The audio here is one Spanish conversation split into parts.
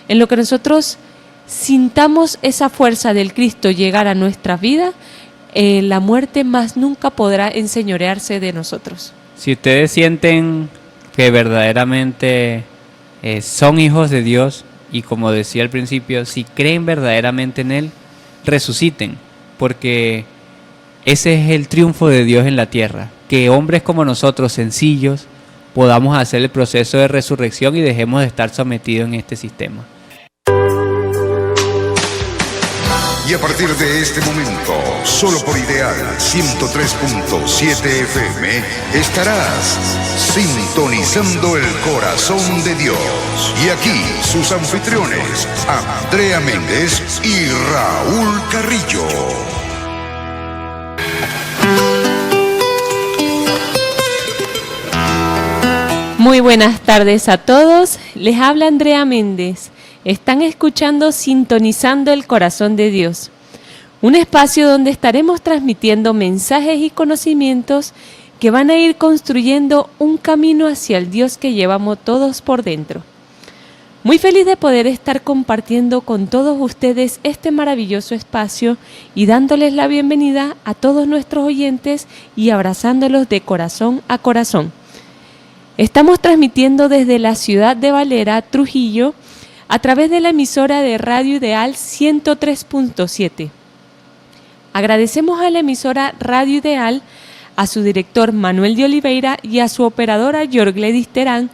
En lo que nosotros sintamos esa fuerza del Cristo llegar a nuestra vida, la muerte más nunca podrá enseñorearse de nosotros. Si ustedes sienten que verdaderamente son hijos de Dios, y como decía al principio, si creen verdaderamente en Él, resuciten, porque ese es el triunfo de Dios en la tierra, que hombres como nosotros, sencillos, podamos hacer el proceso de resurrección y dejemos de estar sometidos en este sistema. Y a partir de este momento, solo por Ideal 103.7 FM, estarás sintonizando el corazón de Dios. Y aquí sus anfitriones, Andrea Méndez y Raúl Carrillo. Muy buenas tardes a todos, les habla Andrea Méndez. Están escuchando Sintonizando el Corazón de Dios, un espacio donde estaremos transmitiendo mensajes y conocimientos que van a ir construyendo un camino hacia el Dios que llevamos todos por dentro. Muy feliz de poder estar compartiendo con todos ustedes este maravilloso espacio y dándoles la bienvenida a todos nuestros oyentes y abrazándolos de corazón a corazón. Estamos transmitiendo desde la ciudad de Valera, Trujillo, a través de la emisora de Radio Ideal 103.7. Agradecemos a la emisora Radio Ideal, a su director Manuel de Oliveira y a su operadora Yorgledis Terán,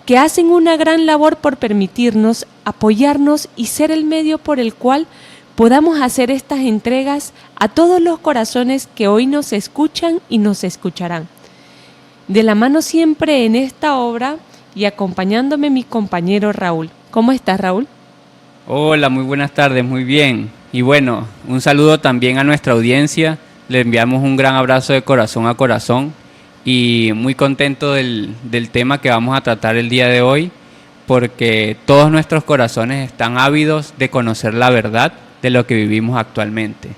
que hacen una gran labor por permitirnos, apoyarnos y ser el medio por el cual podamos hacer estas entregas a todos los corazones que hoy nos escuchan y nos escucharán. De la mano siempre en esta obra y acompañándome mi compañero Raúl. ¿Cómo estás, Raúl? Hola, muy buenas tardes, muy bien. Y bueno, un saludo también a nuestra audiencia. Le enviamos un gran abrazo de corazón a corazón y muy contento del tema que vamos a tratar el día de hoy, porque todos nuestros corazones están ávidos de conocer la verdad de lo que vivimos actualmente.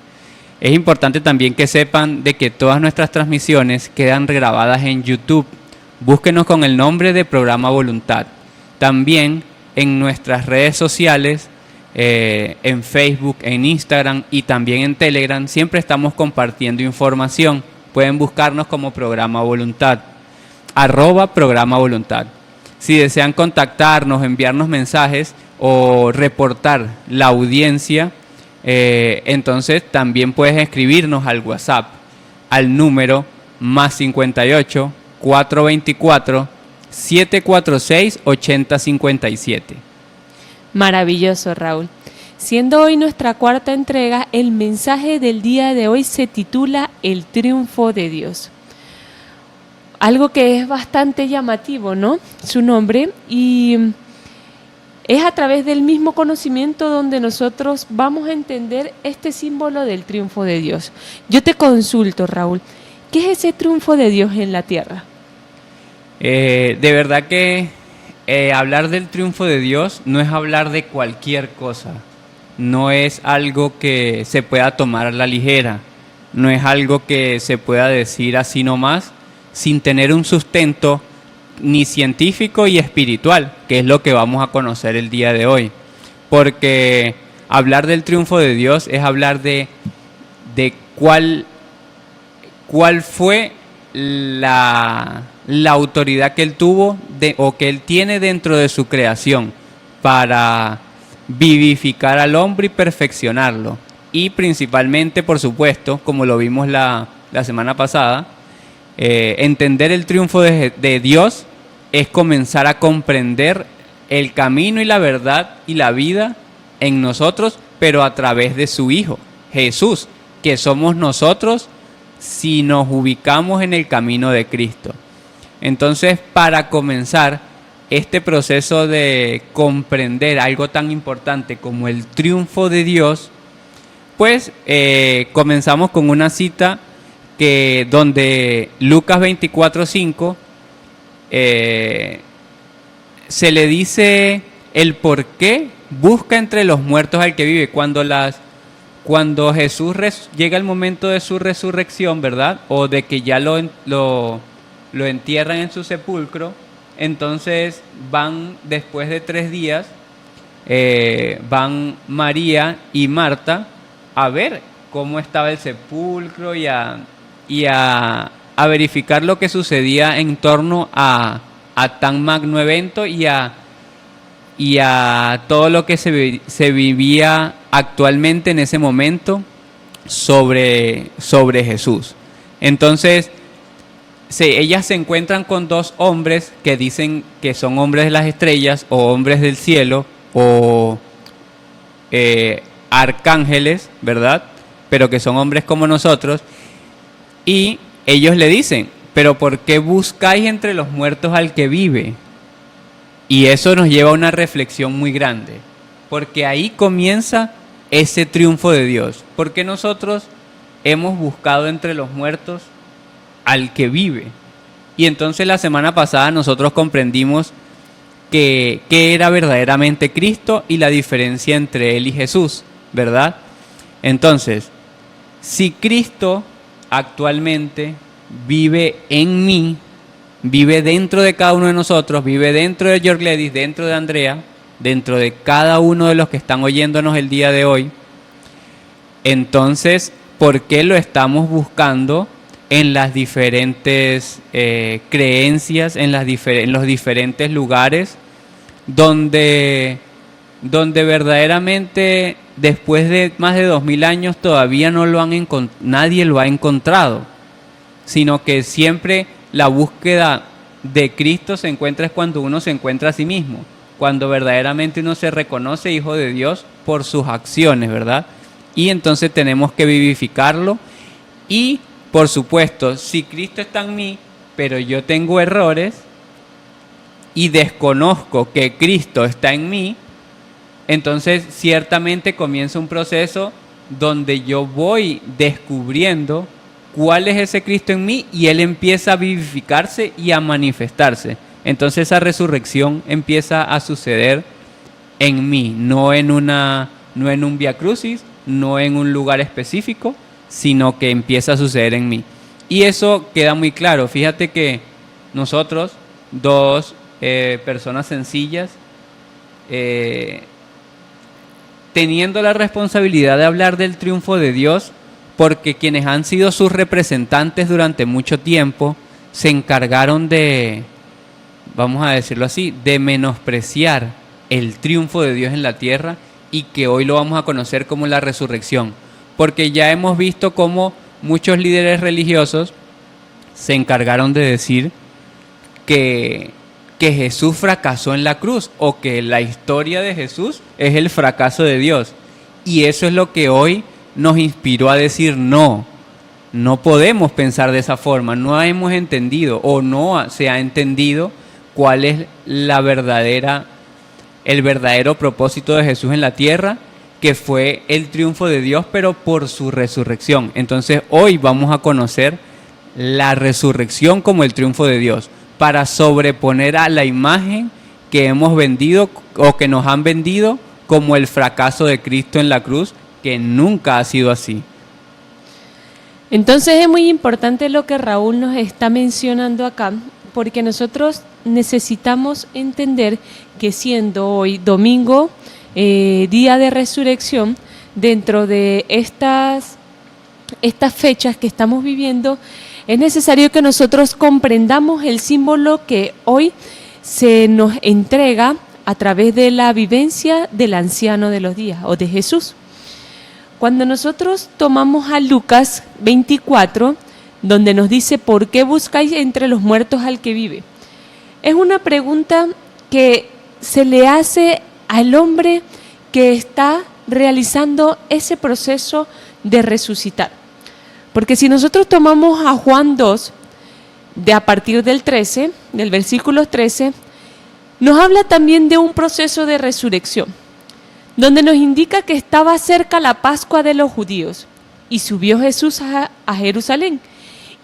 Es importante también que sepan de que todas nuestras transmisiones quedan grabadas en YouTube. Búsquenos con el nombre de Programa Voluntad. También en nuestras redes sociales, en Facebook, en Instagram y también en Telegram, siempre estamos compartiendo información. Pueden buscarnos como Programa Voluntad, @Programa Voluntad. Si desean contactarnos, enviarnos mensajes o reportar la audiencia, entonces también puedes escribirnos al WhatsApp, al número +58 424 746 8057. Maravilloso, Raúl. Siendo hoy nuestra cuarta entrega, el mensaje del día de hoy se titula El triunfo de Dios. Algo que es bastante llamativo, ¿no? Su nombre, y es a través del mismo conocimiento donde nosotros vamos a entender este símbolo del triunfo de Dios. Yo te consulto, Raúl, ¿qué es ese triunfo de Dios en la tierra? De verdad que hablar del triunfo de Dios no es hablar de cualquier cosa, no es algo que se pueda tomar a la ligera, no es algo que se pueda decir así nomás, sin tener un sustento ni científico y espiritual, que es lo que vamos a conocer el día de hoy. Porque hablar del triunfo de Dios es hablar de cuál fue la autoridad que Él tuvo o que Él tiene dentro de su creación para vivificar al hombre y perfeccionarlo. Y principalmente, por supuesto, como lo vimos la semana pasada, entender el triunfo de Dios es comenzar a comprender el camino y la verdad y la vida en nosotros, pero a través de su Hijo, Jesús, que somos nosotros si nos ubicamos en el camino de Cristo. Entonces, para comenzar este proceso de comprender algo tan importante como el triunfo de Dios, pues comenzamos con una cita donde Lucas 24:5 se le dice el por qué busca entre los muertos al que vive. Cuando Jesús llega el momento de su resurrección, ¿verdad? O de que ya lo entierran en su sepulcro, entonces van después de 3 días van María y Marta a ver cómo estaba el sepulcro y a verificar lo que sucedía en torno a tan magno evento y a todo lo que se vivía actualmente en ese momento sobre Jesús. Entonces, ellas se encuentran con dos hombres que dicen que son hombres de las estrellas o hombres del cielo o arcángeles, ¿verdad? Pero que son hombres como nosotros. Y ellos le dicen, pero ¿por qué buscáis entre los muertos al que vive? Y eso nos lleva a una reflexión muy grande, porque ahí comienza ese triunfo de Dios. Porque nosotros hemos buscado entre los muertos al que vive. Y entonces la semana pasada nosotros comprendimos qué era verdaderamente Cristo y la diferencia entre Él y Jesús, ¿verdad? Entonces, si Cristo actualmente vive en mí, vive dentro de cada uno de nosotros, vive dentro de George Gledis, dentro de Andrea, dentro de cada uno de los que están oyéndonos el día de hoy, entonces, ¿por qué lo estamos buscando en las diferentes creencias, en los diferentes lugares donde verdaderamente después de más de 2000 años todavía nadie lo ha encontrado, sino que siempre la búsqueda de Cristo se encuentra es cuando uno se encuentra a sí mismo, cuando verdaderamente uno se reconoce hijo de Dios por sus acciones, ¿verdad? Y entonces tenemos que vivificarlo y, por supuesto, si Cristo está en mí, pero yo tengo errores y desconozco que Cristo está en mí, entonces ciertamente comienza un proceso donde yo voy descubriendo cuál es ese Cristo en mí y Él empieza a vivificarse y a manifestarse. Entonces esa resurrección empieza a suceder en mí, no en un vía crucis, no en un lugar específico, sino que empieza a suceder en mí. Y eso queda muy claro. Fíjate que nosotros, dos personas sencillas, teniendo la responsabilidad de hablar del triunfo de Dios, porque quienes han sido sus representantes durante mucho tiempo se encargaron de, vamos a decirlo así, de menospreciar el triunfo de Dios en la tierra y que hoy lo vamos a conocer como la resurrección. Porque ya hemos visto cómo muchos líderes religiosos se encargaron de decir que Jesús fracasó en la cruz o que la historia de Jesús es el fracaso de Dios. Y eso es lo que hoy nos inspiró a decir no podemos pensar de esa forma, no hemos entendido o no se ha entendido cuál es el verdadero propósito de Jesús en la tierra, que fue el triunfo de Dios, pero por su resurrección. Entonces hoy vamos a conocer la resurrección como el triunfo de Dios, para sobreponer a la imagen que hemos vendido o que nos han vendido como el fracaso de Cristo en la cruz, que nunca ha sido así. Entonces es muy importante lo que Raúl nos está mencionando acá, porque nosotros necesitamos entender que siendo hoy domingo, día de resurrección, dentro de estas fechas que estamos viviendo, es necesario que nosotros comprendamos el símbolo que hoy se nos entrega a través de la vivencia del anciano de los días o de Jesús. Cuando nosotros tomamos a Lucas 24, donde nos dice ¿por qué buscáis entre los muertos al que vive? Es una pregunta que se le hace al hombre que está realizando ese proceso de resucitar. Porque si nosotros tomamos a Juan 2, a partir del versículo 13, nos habla también de un proceso de resurrección, donde nos indica que estaba cerca la Pascua de los judíos, y subió Jesús a Jerusalén,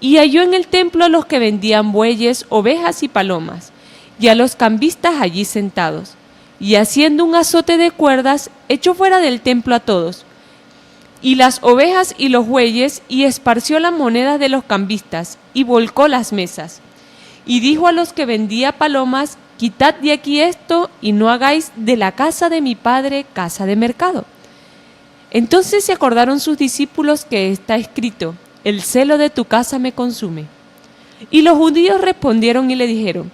y halló en el templo a los que vendían bueyes, ovejas y palomas, y a los cambistas allí sentados, y haciendo un azote de cuerdas, echó fuera del templo a todos, y las ovejas y los bueyes, y esparció las monedas de los cambistas, y volcó las mesas. Y dijo a los que vendía palomas, quitad de aquí esto y no hagáis de la casa de mi padre casa de mercado. Entonces se acordaron sus discípulos que está escrito, el celo de tu casa me consume. Y los judíos respondieron y le dijeron,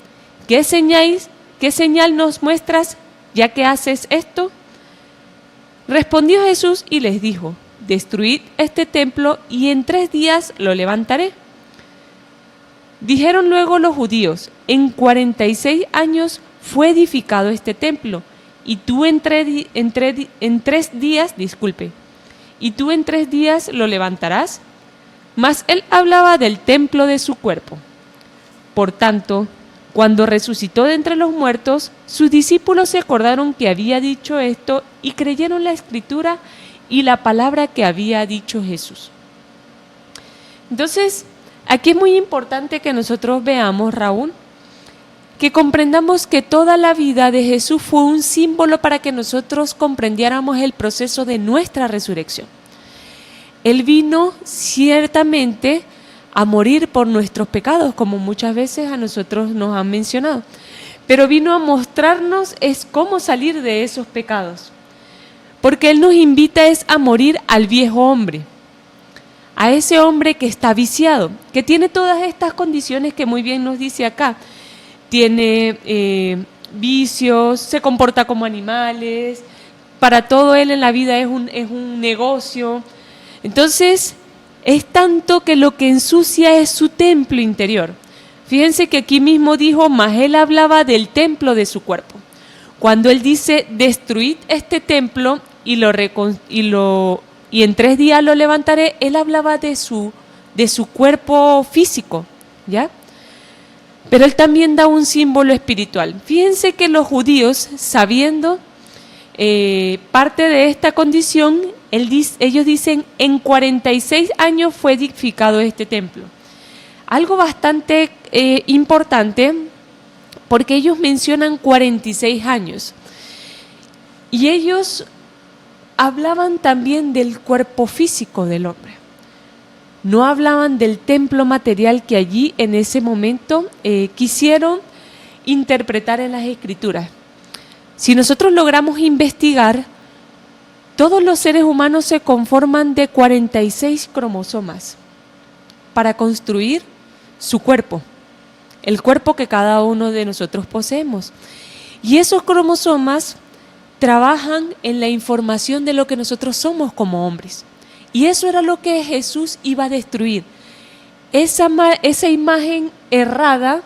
¿qué señal nos muestras ya que haces esto? Respondió Jesús y les dijo, destruid este templo y en 3 días lo levantaré. Dijeron luego los judíos, en 46 años fue edificado este templo, y tú en 3 días lo levantarás. Mas él hablaba del templo de su cuerpo. Por tanto, cuando resucitó de entre los muertos, sus discípulos se acordaron que había dicho esto y creyeron la escritura y la palabra que había dicho Jesús. Entonces, aquí es muy importante que nosotros veamos, Raúl, que comprendamos que toda la vida de Jesús fue un símbolo para que nosotros comprendiéramos el proceso de nuestra resurrección. Él vino ciertamente a morir por nuestros pecados, como muchas veces a nosotros nos han mencionado, pero vino a mostrarnos es cómo salir de esos pecados, porque Él nos invita es a morir al viejo hombre, a ese hombre que está viciado, que tiene todas estas condiciones que muy bien nos dice acá. Tiene vicios, se comporta como animales, para todo él en la vida es un negocio. Entonces, es tanto que lo que ensucia es su templo interior. Fíjense que aquí mismo dijo, mas él hablaba del templo de su cuerpo. Cuando él dice, destruid este templo y en 3 días lo levantaré, él hablaba de su cuerpo físico, ¿ya? Pero él también da un símbolo espiritual. Fíjense que los judíos, sabiendo parte de esta condición, ellos dicen, en 46 años fue edificado este templo. Algo bastante importante, porque ellos mencionan 46 años. Y ellos hablaban también del cuerpo físico del hombre. No hablaban del templo material que allí en ese momento quisieron interpretar en las Escrituras. Si nosotros logramos investigar, todos los seres humanos se conforman de 46 cromosomas para construir su cuerpo, el cuerpo que cada uno de nosotros poseemos. Y esos cromosomas trabajan en la información de lo que nosotros somos como hombres. Y eso era lo que Jesús iba a destruir. Esa imagen errada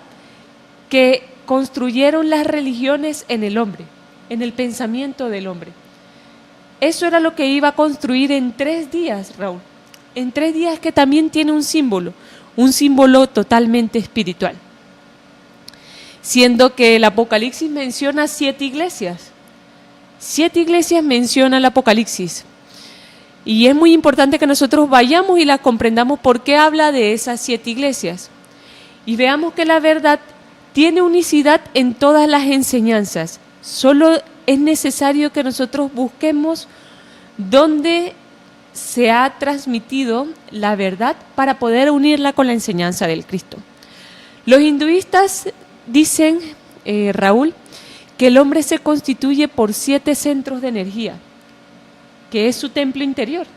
que construyeron las religiones en el hombre, en el pensamiento del hombre. Eso era lo que iba a construir en 3 días, Raúl. En 3 días, que también tiene un símbolo totalmente espiritual. Siendo que el Apocalipsis menciona 7 iglesias. 7 iglesias menciona el Apocalipsis. Y es muy importante que nosotros vayamos y las comprendamos por qué habla de esas 7 iglesias. Y veamos que la verdad tiene unicidad en todas las enseñanzas. Solo es necesario que nosotros busquemos dónde se ha transmitido la verdad para poder unirla con la enseñanza del Cristo. Los hinduistas dicen, Raúl, que el hombre se constituye por 7 centros de energía, que es su templo interior.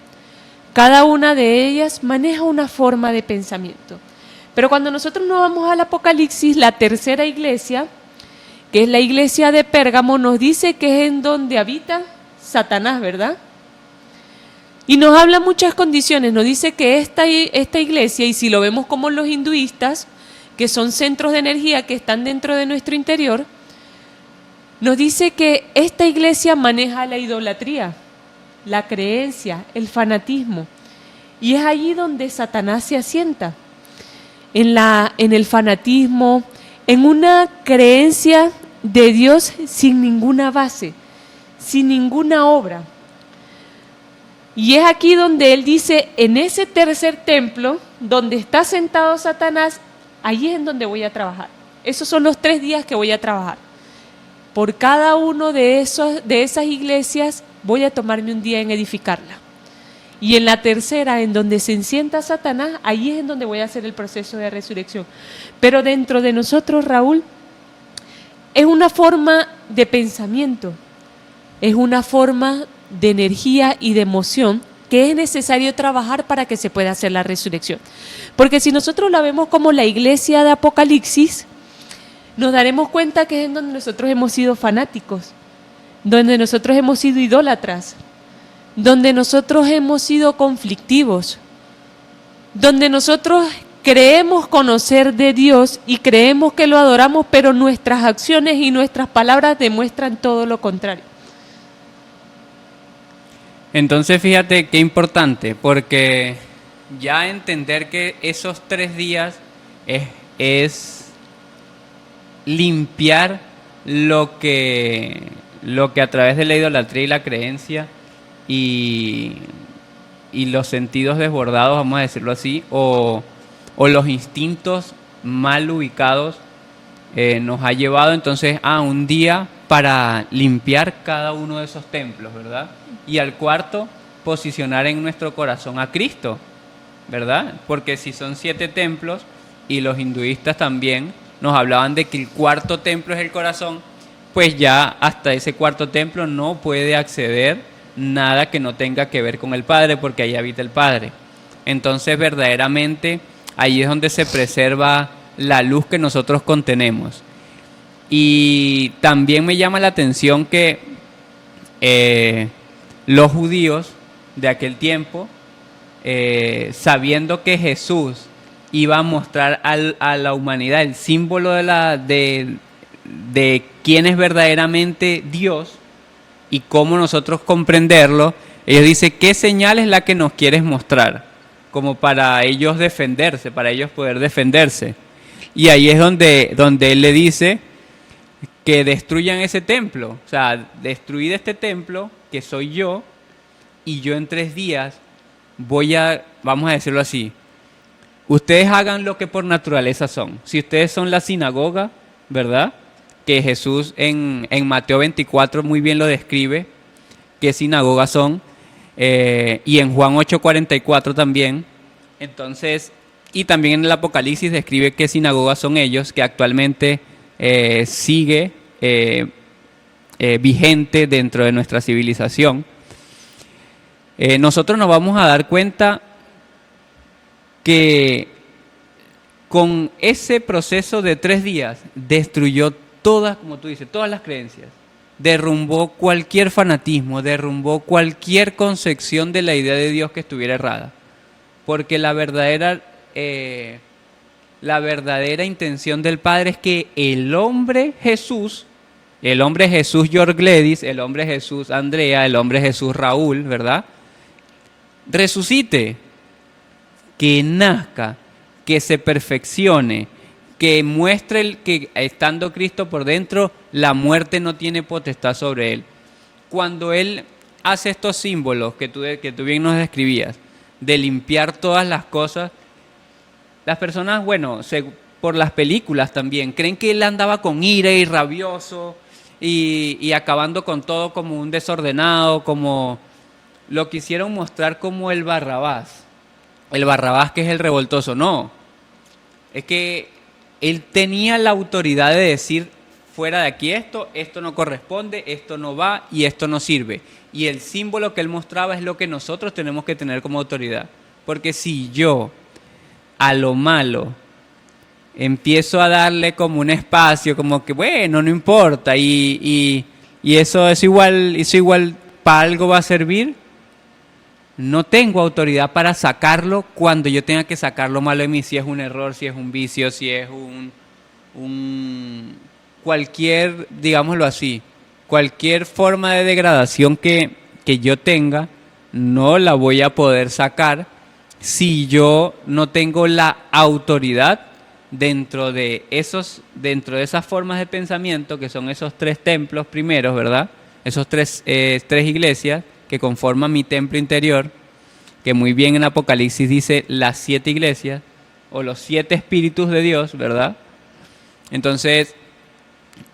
Cada una de ellas maneja una forma de pensamiento. Pero cuando nosotros nos vamos al Apocalipsis, la tercera iglesia, que es la iglesia de Pérgamo, nos dice que es en donde habita Satanás, ¿verdad? Y nos habla muchas condiciones, nos dice que esta iglesia, y si lo vemos como los hinduistas, que son centros de energía que están dentro de nuestro interior, nos dice que esta iglesia maneja la idolatría, la creencia, el fanatismo. Y es allí donde Satanás se asienta, en el fanatismo, en una creencia de Dios sin ninguna base, sin ninguna obra. Y es aquí donde él dice, en ese tercer templo, donde está sentado Satanás, allí es en donde voy a trabajar. Esos son los 3 días que voy a trabajar. Por cada uno de esas iglesias voy a tomarme un día en edificarla. Y en la tercera, en donde se sienta Satanás, ahí es en donde voy a hacer el proceso de resurrección. Pero dentro de nosotros, Raúl, es una forma de pensamiento, es una forma de energía y de emoción que es necesario trabajar para que se pueda hacer la resurrección. Porque si nosotros la vemos como la iglesia de Apocalipsis, nos daremos cuenta que es en donde nosotros hemos sido fanáticos, donde nosotros hemos sido idólatras, donde nosotros hemos sido conflictivos, donde nosotros creemos conocer de Dios y creemos que lo adoramos, pero nuestras acciones y nuestras palabras demuestran todo lo contrario. Entonces fíjate qué importante, porque ya entender que esos 3 días es limpiar lo que a través de la idolatría y la creencia y los sentidos desbordados, vamos a decirlo así, o los instintos mal ubicados nos ha llevado entonces a un día para limpiar cada uno de esos templos, ¿verdad? Y al cuarto, posicionar en nuestro corazón a Cristo, ¿verdad? Porque si son 7 templos, y los hinduistas también nos hablaban de que el cuarto templo es el corazón, pues ya hasta ese cuarto templo no puede acceder nada que no tenga que ver con el Padre, porque ahí habita el Padre. Entonces, verdaderamente, ahí es donde se preserva la luz que nosotros contenemos. Y también me llama la atención que los judíos de aquel tiempo, sabiendo que Jesús iba a mostrar a la humanidad el símbolo de quién es verdaderamente Dios y cómo nosotros comprenderlo, ellos dicen, ¿qué señal es la que nos quieres mostrar? Como para ellos defenderse, para ellos poder defenderse. Y ahí es donde Él le dice que destruyan ese templo. O sea, destruid este templo, que soy yo, y yo en 3 días vamos a decirlo así, ustedes hagan lo que por naturaleza son. Si ustedes son la sinagoga, ¿verdad? Que Jesús en Mateo 24 muy bien lo describe, qué sinagogas son, y en Juan 8:44 también. Entonces, y también en el Apocalipsis describe qué sinagogas son ellos, que actualmente sigue vigente dentro de nuestra civilización. Nosotros nos vamos a dar cuenta que con ese proceso de 3 días destruyó todas, como tú dices, todas las creencias, derrumbó cualquier fanatismo, derrumbó cualquier concepción de la idea de Dios que estuviera errada, porque la verdadera intención del Padre es que el hombre Jesús George Gledis, el hombre Jesús Andrea, el hombre Jesús Raúl, ¿verdad? Resucite, que nazca, que se perfeccione, que muestre que estando Cristo por dentro, la muerte no tiene potestad sobre él. Cuando él hace estos símbolos que tú bien nos describías, de limpiar todas las cosas, las personas, bueno, por las películas también, creen que él andaba con ira y rabioso y acabando con todo como un desordenado, como lo quisieron mostrar como el Barrabás que es el revoltoso. No, es que él tenía la autoridad de decir, fuera de aquí esto no corresponde, esto no va y esto no sirve. Y el símbolo que él mostraba es lo que nosotros tenemos que tener como autoridad. Porque si yo a lo malo empiezo a darle como un espacio, como que bueno, no importa, y eso igual para algo va a servir, no tengo autoridad para sacarlo cuando yo tenga que sacar lo malo de mí, si es un error, si es un vicio, si es cualquier, digámoslo así, cualquier forma de degradación que yo tenga, no la voy a poder sacar si yo no tengo la autoridad dentro de esas formas de pensamiento, que son esos 3 templos primeros, ¿verdad? Esos tres iglesias que conforman mi templo interior, que muy bien en Apocalipsis dice las 7 iglesias, o los 7 espíritus de Dios, ¿verdad? Entonces,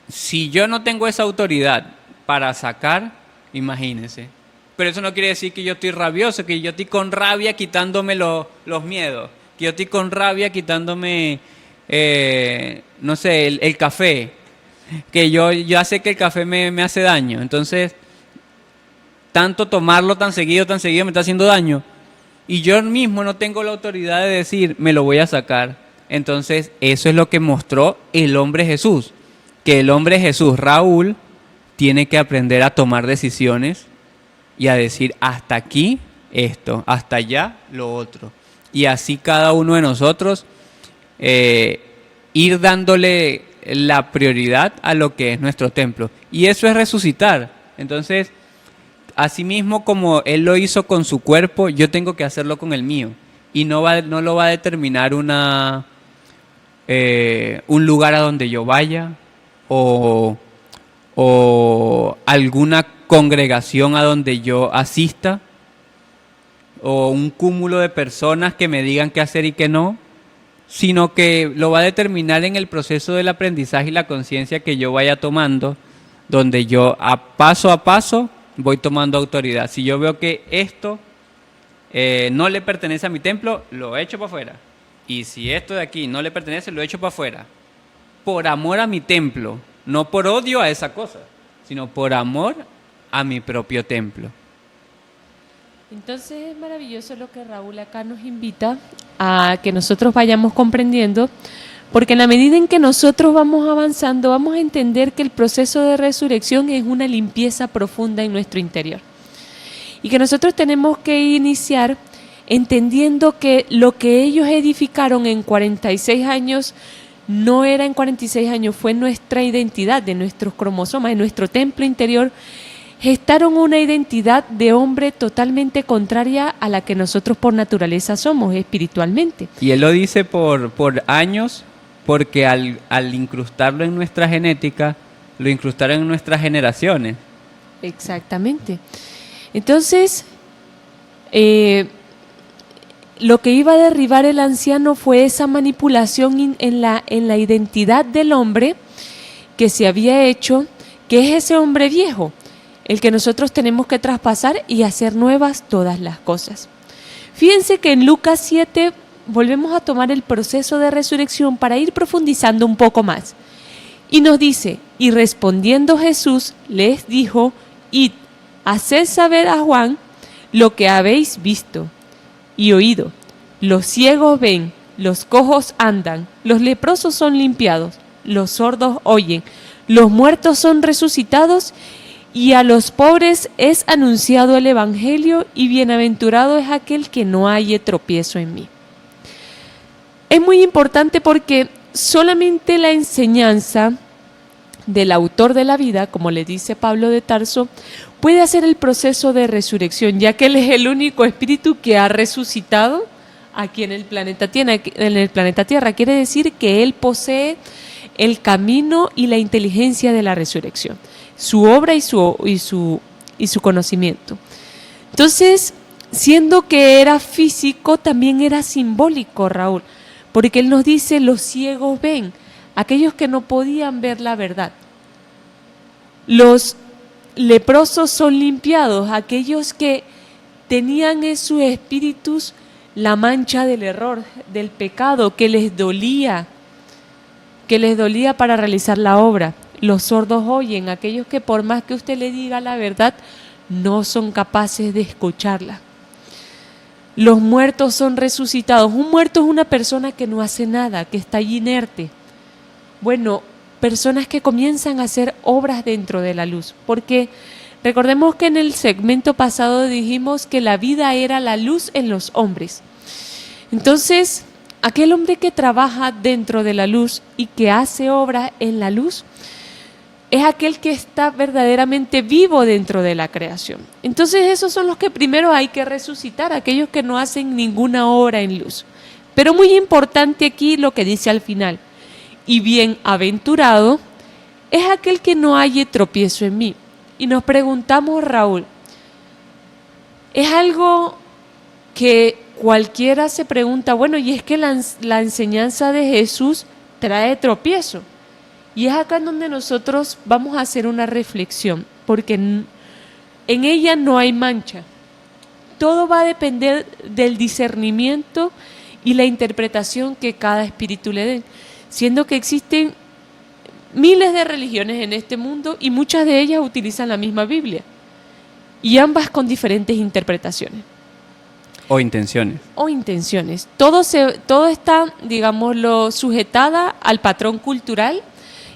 si yo no tengo esa autoridad para sacar, imagínense. Pero eso no quiere decir que yo estoy rabioso, que yo estoy con rabia quitándome los miedos, que yo estoy con rabia quitándome, no sé, el café. que yo ya sé que el café me hace daño. Entonces, tanto tomarlo tan seguido me está haciendo daño. Y yo mismo no tengo la autoridad de decir, me lo voy a sacar. Entonces, eso es lo que mostró el hombre Jesús. Que el hombre Jesús, Raúl, tiene que aprender a tomar decisiones y a decir, hasta aquí esto, hasta allá lo otro. Y así cada uno de nosotros ir dándole la prioridad a lo que es nuestro templo. Y eso es resucitar. Entonces, asimismo como Él lo hizo con su cuerpo, yo tengo que hacerlo con el mío. Y no lo va a determinar un lugar a donde yo vaya o alguna congregación a donde yo asista o un cúmulo de personas que me digan qué hacer y qué no, sino que lo va a determinar en el proceso del aprendizaje y la conciencia que yo vaya tomando, donde yo a paso voy tomando autoridad. Si yo veo que esto no le pertenece a mi templo, lo echo para afuera. Y si esto de aquí no le pertenece, lo echo para afuera. Por amor a mi templo, no por odio a esa cosa, sino por amor a mi propio templo. Entonces es maravilloso lo que Raúl acá nos invita a que nosotros vayamos comprendiendo, porque en la medida en que nosotros vamos avanzando, vamos a entender que el proceso de resurrección es una limpieza profunda en nuestro interior. Y que nosotros tenemos que iniciar entendiendo que lo que ellos edificaron en 46 años no era en 46 años, fue nuestra identidad, de nuestros cromosomas, de nuestro templo interior. Gestaron una identidad de hombre totalmente contraria a la que nosotros por naturaleza somos espiritualmente. Y él lo dice por años, porque al incrustarlo en nuestra genética, lo incrustaron en nuestras generaciones. Exactamente. Entonces, lo que iba a derribar el anciano fue esa manipulación en la identidad del hombre que se había hecho, que es ese hombre viejo, el que nosotros tenemos que traspasar y hacer nuevas todas las cosas. Fíjense que en Lucas 7 volvemos a tomar el proceso de resurrección para ir profundizando un poco más. Y nos dice, y respondiendo Jesús les dijo, id, haced saber a Juan lo que habéis visto y oído. Los ciegos ven, los cojos andan, los leprosos son limpiados, los sordos oyen, los muertos son resucitados, y a los pobres es anunciado el evangelio, y bienaventurado es aquel que no halle tropiezo en mí. Es muy importante porque solamente la enseñanza del autor de la vida, como le dice Pablo de Tarso, puede hacer el proceso de resurrección, ya que él es el único espíritu que ha resucitado aquí en el planeta Tierra. Quiere decir que él posee el camino y la inteligencia de la resurrección, su obra y su conocimiento. Entonces, siendo que era físico, también era simbólico, Raúl, porque él nos dice, los ciegos ven, aquellos que no podían ver la verdad. Los leprosos son limpiados, aquellos que tenían en sus espíritus la mancha del error, del pecado, que les dolía para realizar la obra. Los sordos oyen, aquellos que por más que usted le diga la verdad, no son capaces de escucharla. Los muertos son resucitados. Un muerto es una persona que no hace nada, que está allí inerte. Bueno, personas que comienzan a hacer obras dentro de la luz, porque recordemos que en el segmento pasado dijimos que la vida era la luz en los hombres. Entonces, aquel hombre que trabaja dentro de la luz y que hace obra en la luz es aquel que está verdaderamente vivo dentro de la creación. Entonces esos son los que primero hay que resucitar, aquellos que no hacen ninguna obra en luz. Pero muy importante aquí lo que dice al final, y bienaventurado es aquel que no halle tropiezo en mí. Y nos preguntamos, Raúl, es algo que cualquiera se pregunta, bueno, y es que la enseñanza de Jesús trae tropiezo. Y es acá en donde nosotros vamos a hacer una reflexión, porque en ella no hay mancha. Todo va a depender del discernimiento y la interpretación que cada espíritu le dé, siendo que existen miles de religiones en este mundo y muchas de ellas utilizan la misma Biblia y ambas con diferentes interpretaciones. O intenciones. O intenciones. Todo está, digámoslo, sujetada al patrón cultural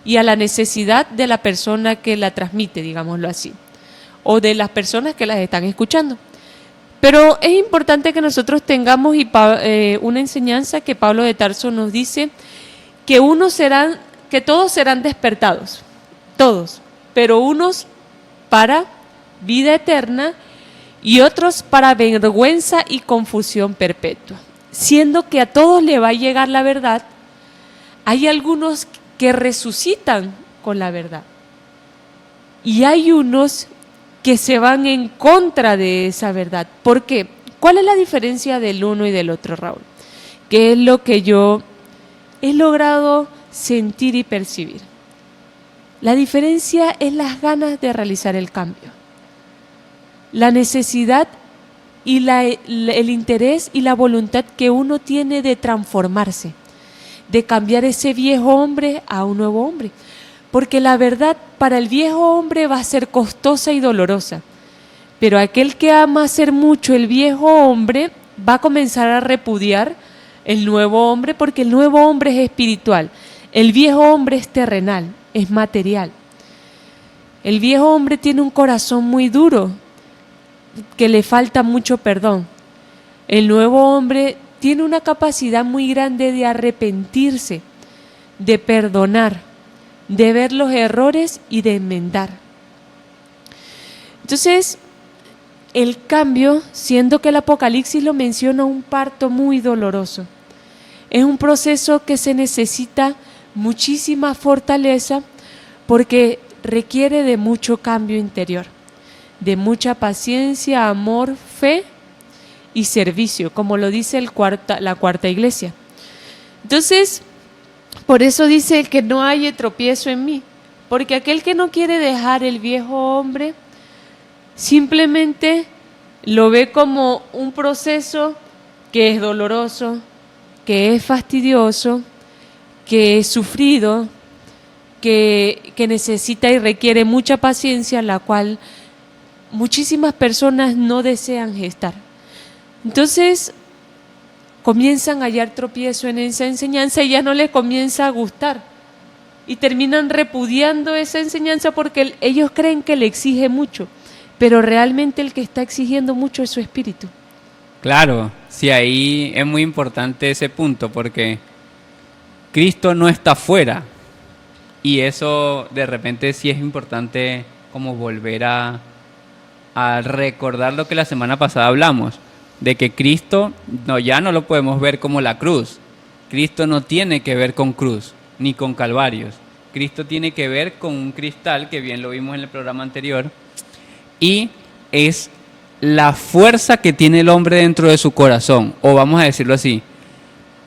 y a la necesidad de la persona que la transmite, digámoslo así, o de las personas que las están escuchando. Pero es importante que nosotros tengamos una enseñanza que Pablo de Tarso nos dice que todos serán despertados, todos, pero unos para vida eterna y otros para vergüenza y confusión perpetua. Siendo que a todos le va a llegar la verdad, hay algunos que resucitan con la verdad y hay unos que se van en contra de esa verdad. ¿Por qué? ¿Cuál es la diferencia del uno y del otro, Raúl? ¿Qué es lo que yo he logrado sentir y percibir? La diferencia es las ganas de realizar el cambio, la necesidad y el interés y la voluntad que uno tiene de transformarse, de cambiar ese viejo hombre a un nuevo hombre. Porque la verdad para el viejo hombre va a ser costosa y dolorosa, pero aquel que ama hacer mucho el viejo hombre va a comenzar a repudiar el nuevo hombre, porque el nuevo hombre es espiritual, el viejo hombre es terrenal, es material. El viejo hombre tiene un corazón muy duro, que le falta mucho perdón. El nuevo hombre tiene una capacidad muy grande de arrepentirse, de perdonar, de ver los errores y de enmendar. Entonces, el cambio, siendo que el Apocalipsis lo menciona, un parto muy doloroso, es un proceso que se necesita muchísima fortaleza porque requiere de mucho cambio interior, de mucha paciencia, amor, fe y servicio, como lo dice la cuarta iglesia. Entonces, por eso dice que no haya tropiezo en mí, porque aquel que no quiere dejar el viejo hombre simplemente lo ve como un proceso que es doloroso, que es fastidioso, que es sufrido, que necesita y requiere mucha paciencia, la cual muchísimas personas no desean gestar. Entonces comienzan a hallar tropiezo en esa enseñanza y ya no les comienza a gustar y terminan repudiando esa enseñanza porque ellos creen que le exige mucho, pero realmente el que está exigiendo mucho es su espíritu. Claro, sí, ahí es muy importante ese punto porque Cristo no está fuera y eso de repente sí es importante como volver a recordar lo que la semana pasada hablamos, de que Cristo ya no lo podemos ver como la cruz. Cristo no tiene que ver con cruz, ni con calvarios. Cristo tiene que ver con un cristal, que bien lo vimos en el programa anterior, y es la fuerza que tiene el hombre dentro de su corazón, o vamos a decirlo así,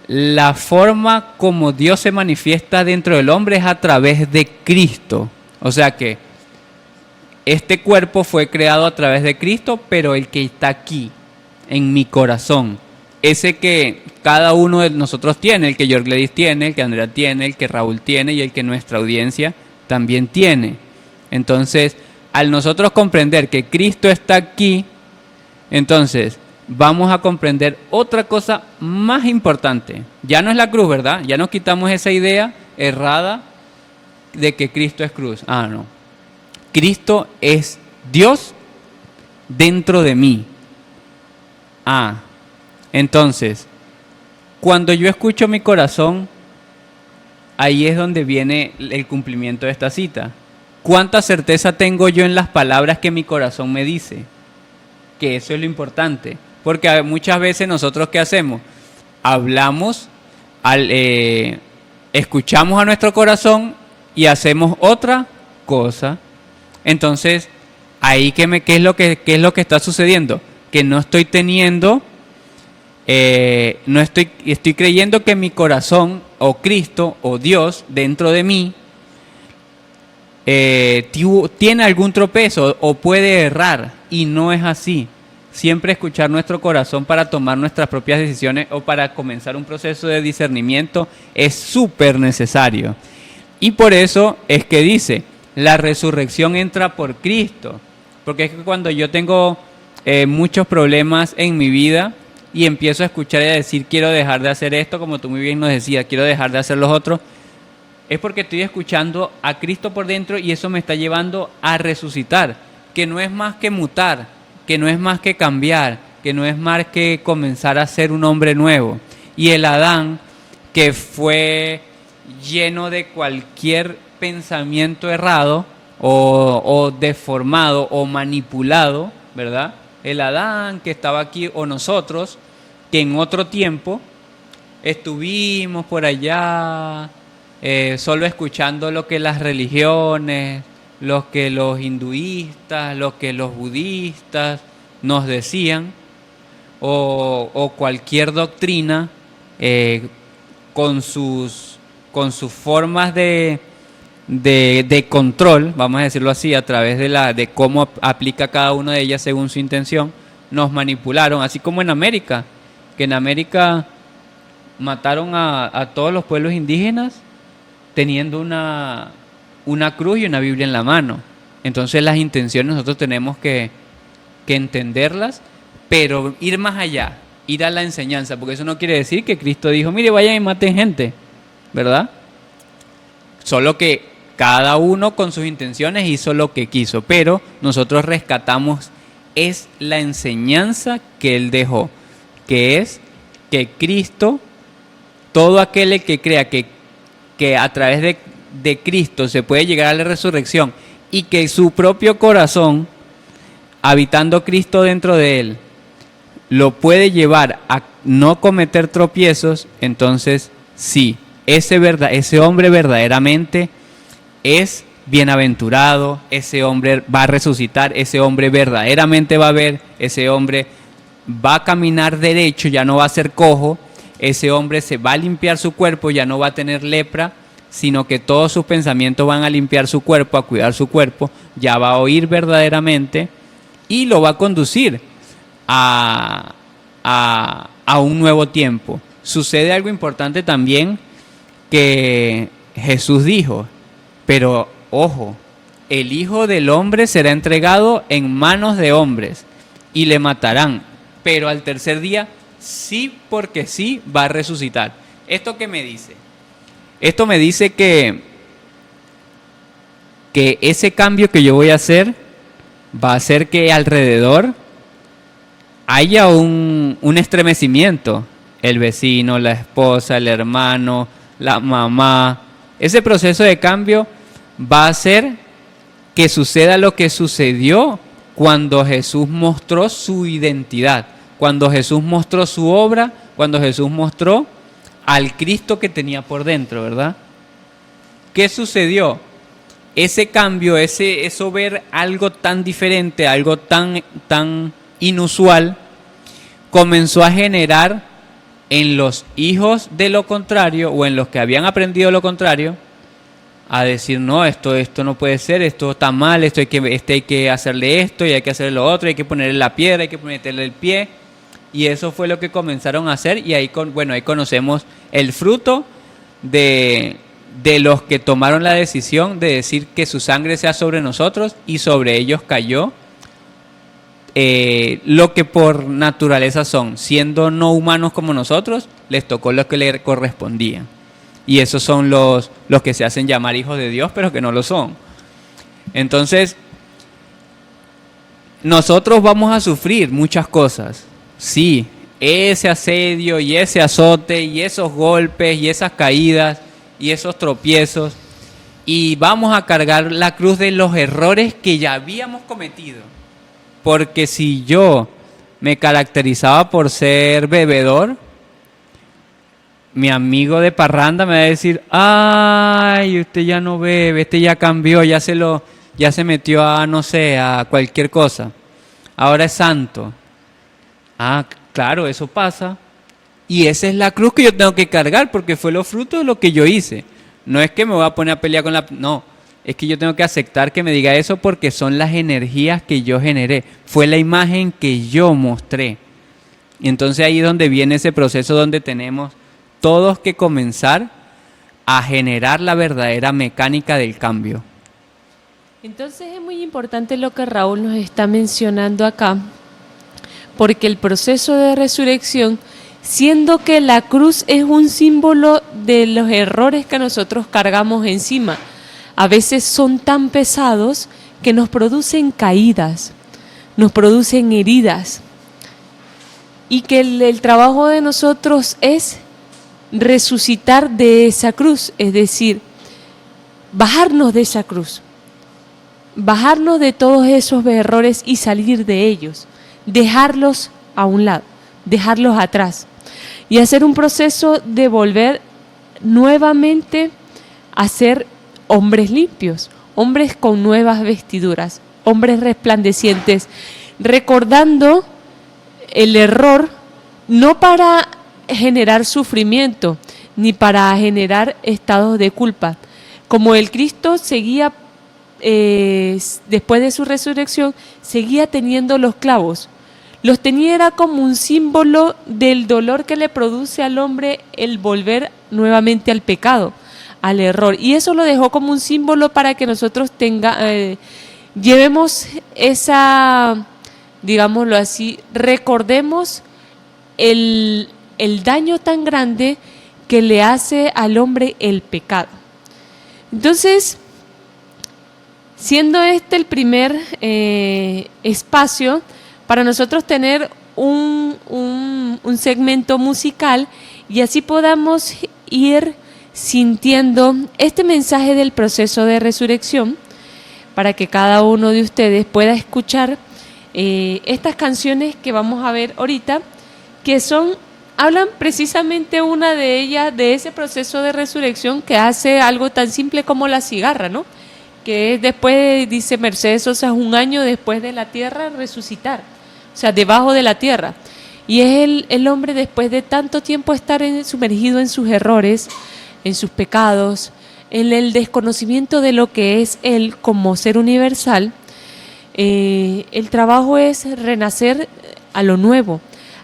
la forma como Dios se manifiesta dentro del hombre es a través de Cristo. O sea que este cuerpo fue creado a través de Cristo, pero el que está aquí, en mi corazón, ese que cada uno de nosotros tiene, el que George Gladys tiene, el que Andrea tiene, el que Raúl tiene y el que nuestra audiencia también tiene. Entonces, al nosotros comprender que Cristo está aquí, entonces vamos a comprender otra cosa más importante. Ya no es la cruz, ¿verdad? Ya nos quitamos esa idea errada de que Cristo es cruz. Ah, no. Cristo es Dios dentro de mí. Ah, entonces, cuando yo escucho mi corazón, ahí es donde viene el cumplimiento de esta cita. ¿Cuánta certeza tengo yo en las palabras que mi corazón me dice? Que eso es lo importante. Porque muchas veces nosotros, ¿qué hacemos? Hablamos, escuchamos a nuestro corazón y hacemos otra cosa. Entonces, ahí ¿qué es lo que está sucediendo? Que no estoy teniendo, estoy creyendo que mi corazón, o Cristo, o Dios, dentro de mí, tiene algún tropezo, o puede errar, y no es así. Siempre escuchar nuestro corazón para tomar nuestras propias decisiones, o para comenzar un proceso de discernimiento, es súper necesario. Y por eso es que dice, la resurrección entra por Cristo. Porque es que cuando yo tengo muchos problemas en mi vida y empiezo a escuchar y a decir, quiero dejar de hacer esto, como tú muy bien nos decías, quiero dejar de hacer los otros, es porque estoy escuchando a Cristo por dentro y eso me está llevando a resucitar, que no es más que mutar, que no es más que cambiar, que no es más que comenzar a ser un hombre nuevo. Y el Adán, que fue lleno de cualquier pensamiento errado o deformado o manipulado, ¿verdad? El Adán que estaba aquí, o nosotros, que en otro tiempo estuvimos por allá solo escuchando lo que las religiones, lo que los hinduistas, lo que los budistas nos decían, o cualquier doctrina con sus formas de control, vamos a decirlo así, a través de cómo aplica cada una de ellas según su intención, nos manipularon, así como en América, que en América mataron a todos los pueblos indígenas teniendo una cruz y una Biblia en la mano. Entonces las intenciones nosotros tenemos que entenderlas, pero ir más allá, ir a la enseñanza, porque eso no quiere decir que Cristo dijo, mire, vayan y maten gente, ¿verdad? Solo que cada uno con sus intenciones hizo lo que quiso, pero nosotros rescatamos es la enseñanza que Él dejó, que es que Cristo, todo aquel que crea que a través de Cristo se puede llegar a la resurrección y que su propio corazón, habitando Cristo dentro de él, lo puede llevar a no cometer tropiezos, entonces sí, ese hombre verdaderamente es bienaventurado, ese hombre va a resucitar, ese hombre verdaderamente va a ver, ese hombre va a caminar derecho, ya no va a ser cojo, ese hombre se va a limpiar su cuerpo, ya no va a tener lepra, sino que todos sus pensamientos van a limpiar su cuerpo, a cuidar su cuerpo, ya va a oír verdaderamente y lo va a conducir a un nuevo tiempo. Sucede algo importante también que Jesús dijo, pero ojo, el Hijo del Hombre será entregado en manos de hombres y le matarán, pero al tercer día sí, porque sí va a resucitar. ¿Esto qué me dice? Esto me dice que ese cambio que yo voy a hacer va a hacer que alrededor haya un estremecimiento. El vecino, la esposa, el hermano, la mamá. Ese proceso de cambio va a hacer que suceda lo que sucedió cuando Jesús mostró su identidad, cuando Jesús mostró su obra, cuando Jesús mostró al Cristo que tenía por dentro, ¿verdad? ¿Qué sucedió? Ese cambio, eso ver algo tan diferente, algo tan inusual, comenzó a generar en los hijos de lo contrario, o en los que habían aprendido lo contrario, a decir, no, esto no puede ser, esto está mal, hay que hacerle esto, y hay que hacerle lo otro, hay que ponerle la piedra, hay que meterle el pie. Y eso fue lo que comenzaron a hacer, y ahí conocemos el fruto de los que tomaron la decisión de decir que su sangre sea sobre nosotros, y sobre ellos cayó lo que por naturaleza son, siendo no humanos como nosotros, les tocó lo que les correspondía. Y esos son los que se hacen llamar hijos de Dios, pero que no lo son. Entonces, nosotros vamos a sufrir muchas cosas. Sí, ese asedio y ese azote y esos golpes y esas caídas y esos tropiezos, y vamos a cargar la cruz de los errores que ya habíamos cometido. Porque si yo me caracterizaba por ser bebedor, mi amigo de parranda me va a decir, ay, usted ya no bebe, este ya cambió, ya se metió a, no sé, a cualquier cosa, ahora es santo. Ah, claro, eso pasa. Y esa es la cruz que yo tengo que cargar, porque fue lo fruto de lo que yo hice. No es que me voy a poner a pelear con no, es que yo tengo que aceptar que me diga eso, porque son las energías que yo generé, fue la imagen que yo mostré. Y entonces ahí es donde viene ese proceso donde tenemos todos que comenzar a generar la verdadera mecánica del cambio. Entonces es muy importante lo que Raúl nos está mencionando acá, porque el proceso de resurrección, siendo que la cruz es un símbolo de los errores que nosotros cargamos encima, a veces son tan pesados que nos producen caídas, nos producen heridas, y que el trabajo de nosotros es resucitar de esa cruz, es decir, bajarnos de esa cruz, bajarnos de todos esos errores y salir de ellos, dejarlos a un lado, dejarlos atrás y hacer un proceso de volver nuevamente a ser hombres limpios, hombres con nuevas vestiduras, hombres resplandecientes, recordando el error no para generar sufrimiento ni para generar estados de culpa. Como el Cristo seguía, después de su resurrección, seguía teniendo los clavos. Los tenía era como un símbolo del dolor que le produce al hombre el volver nuevamente al pecado, al error. Y eso lo dejó como un símbolo para que nosotros llevemos esa, digámoslo así, recordemos el daño tan grande que le hace al hombre el pecado. Entonces, siendo este el primer espacio para nosotros tener un segmento musical y así podamos ir sintiendo este mensaje del proceso de resurrección, para que cada uno de ustedes pueda escuchar estas canciones que vamos a ver ahorita, que hablan precisamente una de ellas de ese proceso de resurrección que hace algo tan simple como la cigarra, ¿no? Que es después, dice Mercedes Sosa, 1 año después de la tierra resucitar, o sea, debajo de la tierra. Y es el hombre, después de tanto tiempo estar sumergido en sus errores, en sus pecados, en el desconocimiento de lo que es él como ser universal, el trabajo es renacer a lo nuevo,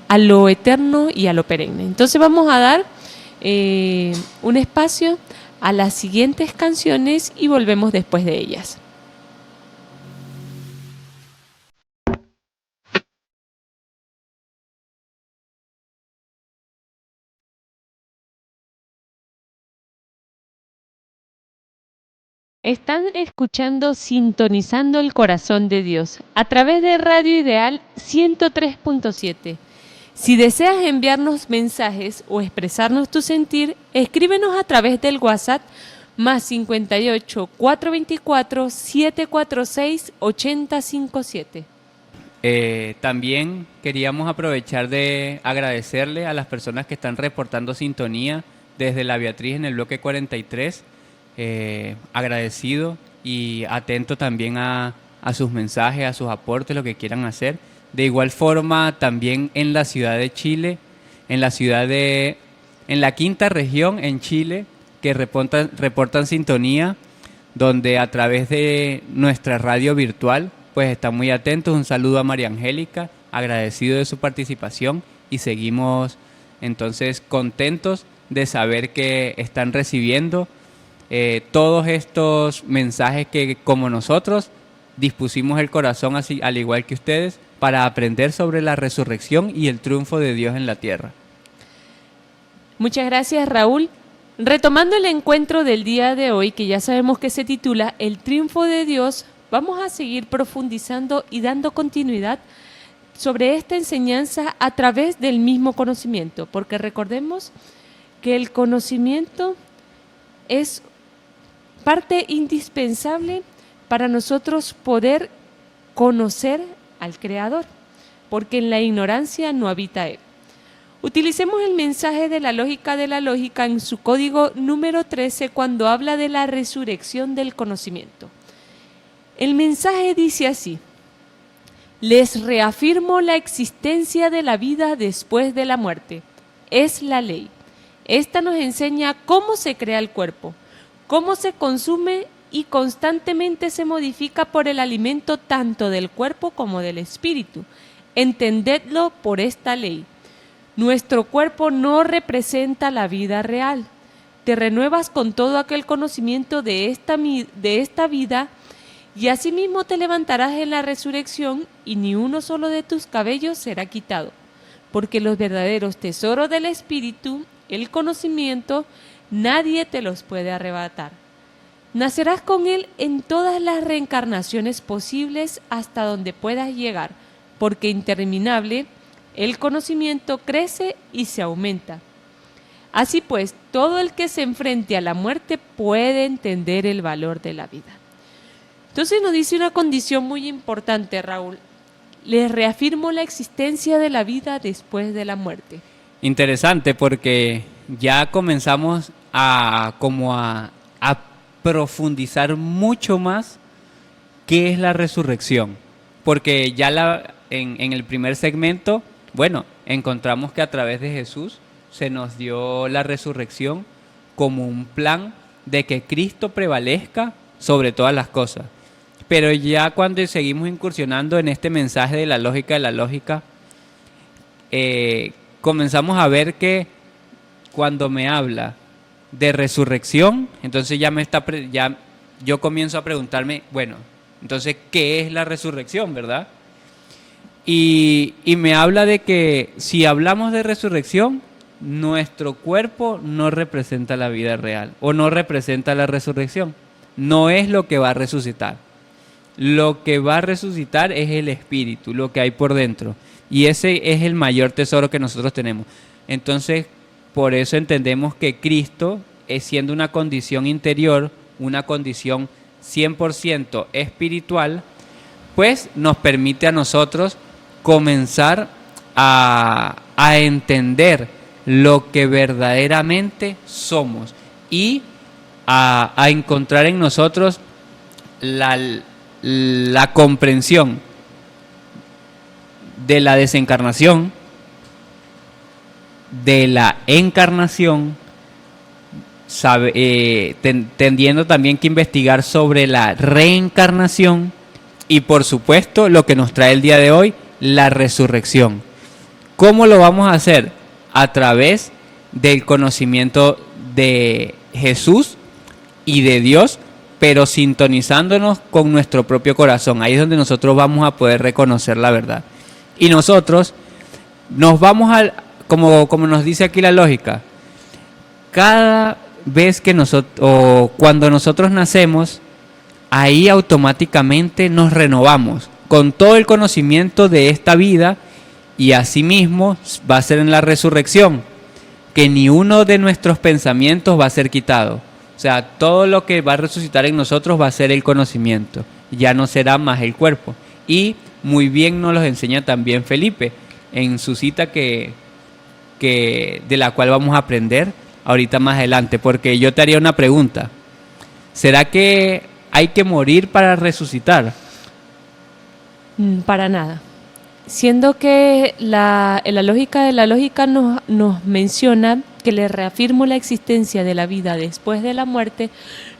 a lo eterno y a lo perenne. Entonces vamos a dar un espacio a las siguientes canciones y volvemos después de ellas. Están escuchando Sintonizando el Corazón de Dios a través de Radio Ideal 103.7. Si deseas enviarnos mensajes o expresarnos tu sentir, escríbenos a través del WhatsApp más 58 424 746 8057. También queríamos aprovechar de agradecerle a las personas que están reportando sintonía desde La Beatriz en el bloque 43. Agradecido y atento también a sus mensajes, a sus aportes, lo que quieran hacer. De igual forma, también en la ciudad de Chile, en la quinta región en Chile, que reportan sintonía, donde a través de nuestra radio virtual, pues están muy atentos. Un saludo a María Angélica, agradecido de su participación, y seguimos entonces contentos de saber que están recibiendo todos estos mensajes que, como nosotros, dispusimos el corazón, así, al igual que ustedes, para aprender sobre la resurrección y el triunfo de Dios en la tierra. Muchas gracias, Raúl. Retomando el encuentro del día de hoy, que ya sabemos que se titula El triunfo de Dios, vamos a seguir profundizando y dando continuidad sobre esta enseñanza a través del mismo conocimiento, porque recordemos que el conocimiento es parte indispensable para nosotros poder conocer al Creador, porque en la ignorancia no habita Él. Utilicemos el mensaje de la lógica en su código número 13 cuando habla de la resurrección del conocimiento. El mensaje dice así: les reafirmo la existencia de la vida después de la muerte. Es la ley. Esta nos enseña cómo se crea el cuerpo, cómo se consume y constantemente se modifica por el alimento tanto del cuerpo como del espíritu. Entendedlo por esta ley. Nuestro cuerpo no representa la vida real. te renuevas con todo aquel conocimiento de esta vida, y asimismo te levantarás en la resurrección, y ni uno solo de tus cabellos será quitado. Porque los verdaderos tesoros del Espíritu, el conocimiento, nadie te los puede arrebatar. Nacerás con él en todas las reencarnaciones posibles hasta donde puedas llegar, porque interminable el conocimiento crece y se aumenta. Así pues, todo el que se enfrente a la muerte puede entender el valor de la vida. Entonces nos dice una condición muy importante, Raúl. Les reafirmo la existencia de la vida después de la muerte. Interesante, porque ya comenzamos a profundizar mucho más qué es la resurrección. Porque ya en el primer segmento, bueno, encontramos que a través de Jesús se nos dio la resurrección como un plan de que Cristo prevalezca sobre todas las cosas. Pero ya cuando seguimos incursionando en este mensaje de la lógica, comenzamos a ver que cuando me habla de resurrección, entonces yo comienzo a preguntarme, bueno, entonces, ¿qué es la resurrección, verdad? Y me habla de que si hablamos de resurrección, nuestro cuerpo no representa la vida real o no representa la resurrección. No es lo que va a resucitar. Lo que va a resucitar es el espíritu, lo que hay por dentro. Y ese es el mayor tesoro que nosotros tenemos. Entonces, por eso entendemos que Cristo, siendo una condición interior, una condición 100% espiritual, pues nos permite a nosotros comenzar a entender lo que verdaderamente somos y a encontrar en nosotros la comprensión de la desencarnación, de la encarnación, tendiendo también que investigar sobre la reencarnación y, por supuesto, lo que nos trae el día de hoy, la resurrección. ¿Cómo lo vamos a hacer? A través del conocimiento de Jesús y de Dios, pero sintonizándonos con nuestro propio corazón. Ahí es donde nosotros vamos a poder reconocer la verdad. Y nosotros nos vamos como nos dice aquí la lógica, cada vez que cuando nosotros nacemos, ahí automáticamente nos renovamos con todo el conocimiento de esta vida, y asimismo va a ser en la resurrección, que ni uno de nuestros pensamientos va a ser quitado. O sea, todo lo que va a resucitar en nosotros va a ser el conocimiento, ya no será más el cuerpo. Y muy bien nos los enseña también Felipe en su cita de la cual vamos a aprender ahorita más adelante, porque yo te haría una pregunta. ¿Será que hay que morir para resucitar? Para nada. Siendo que la lógica de la lógica nos menciona que le reafirmo la existencia de la vida después de la muerte,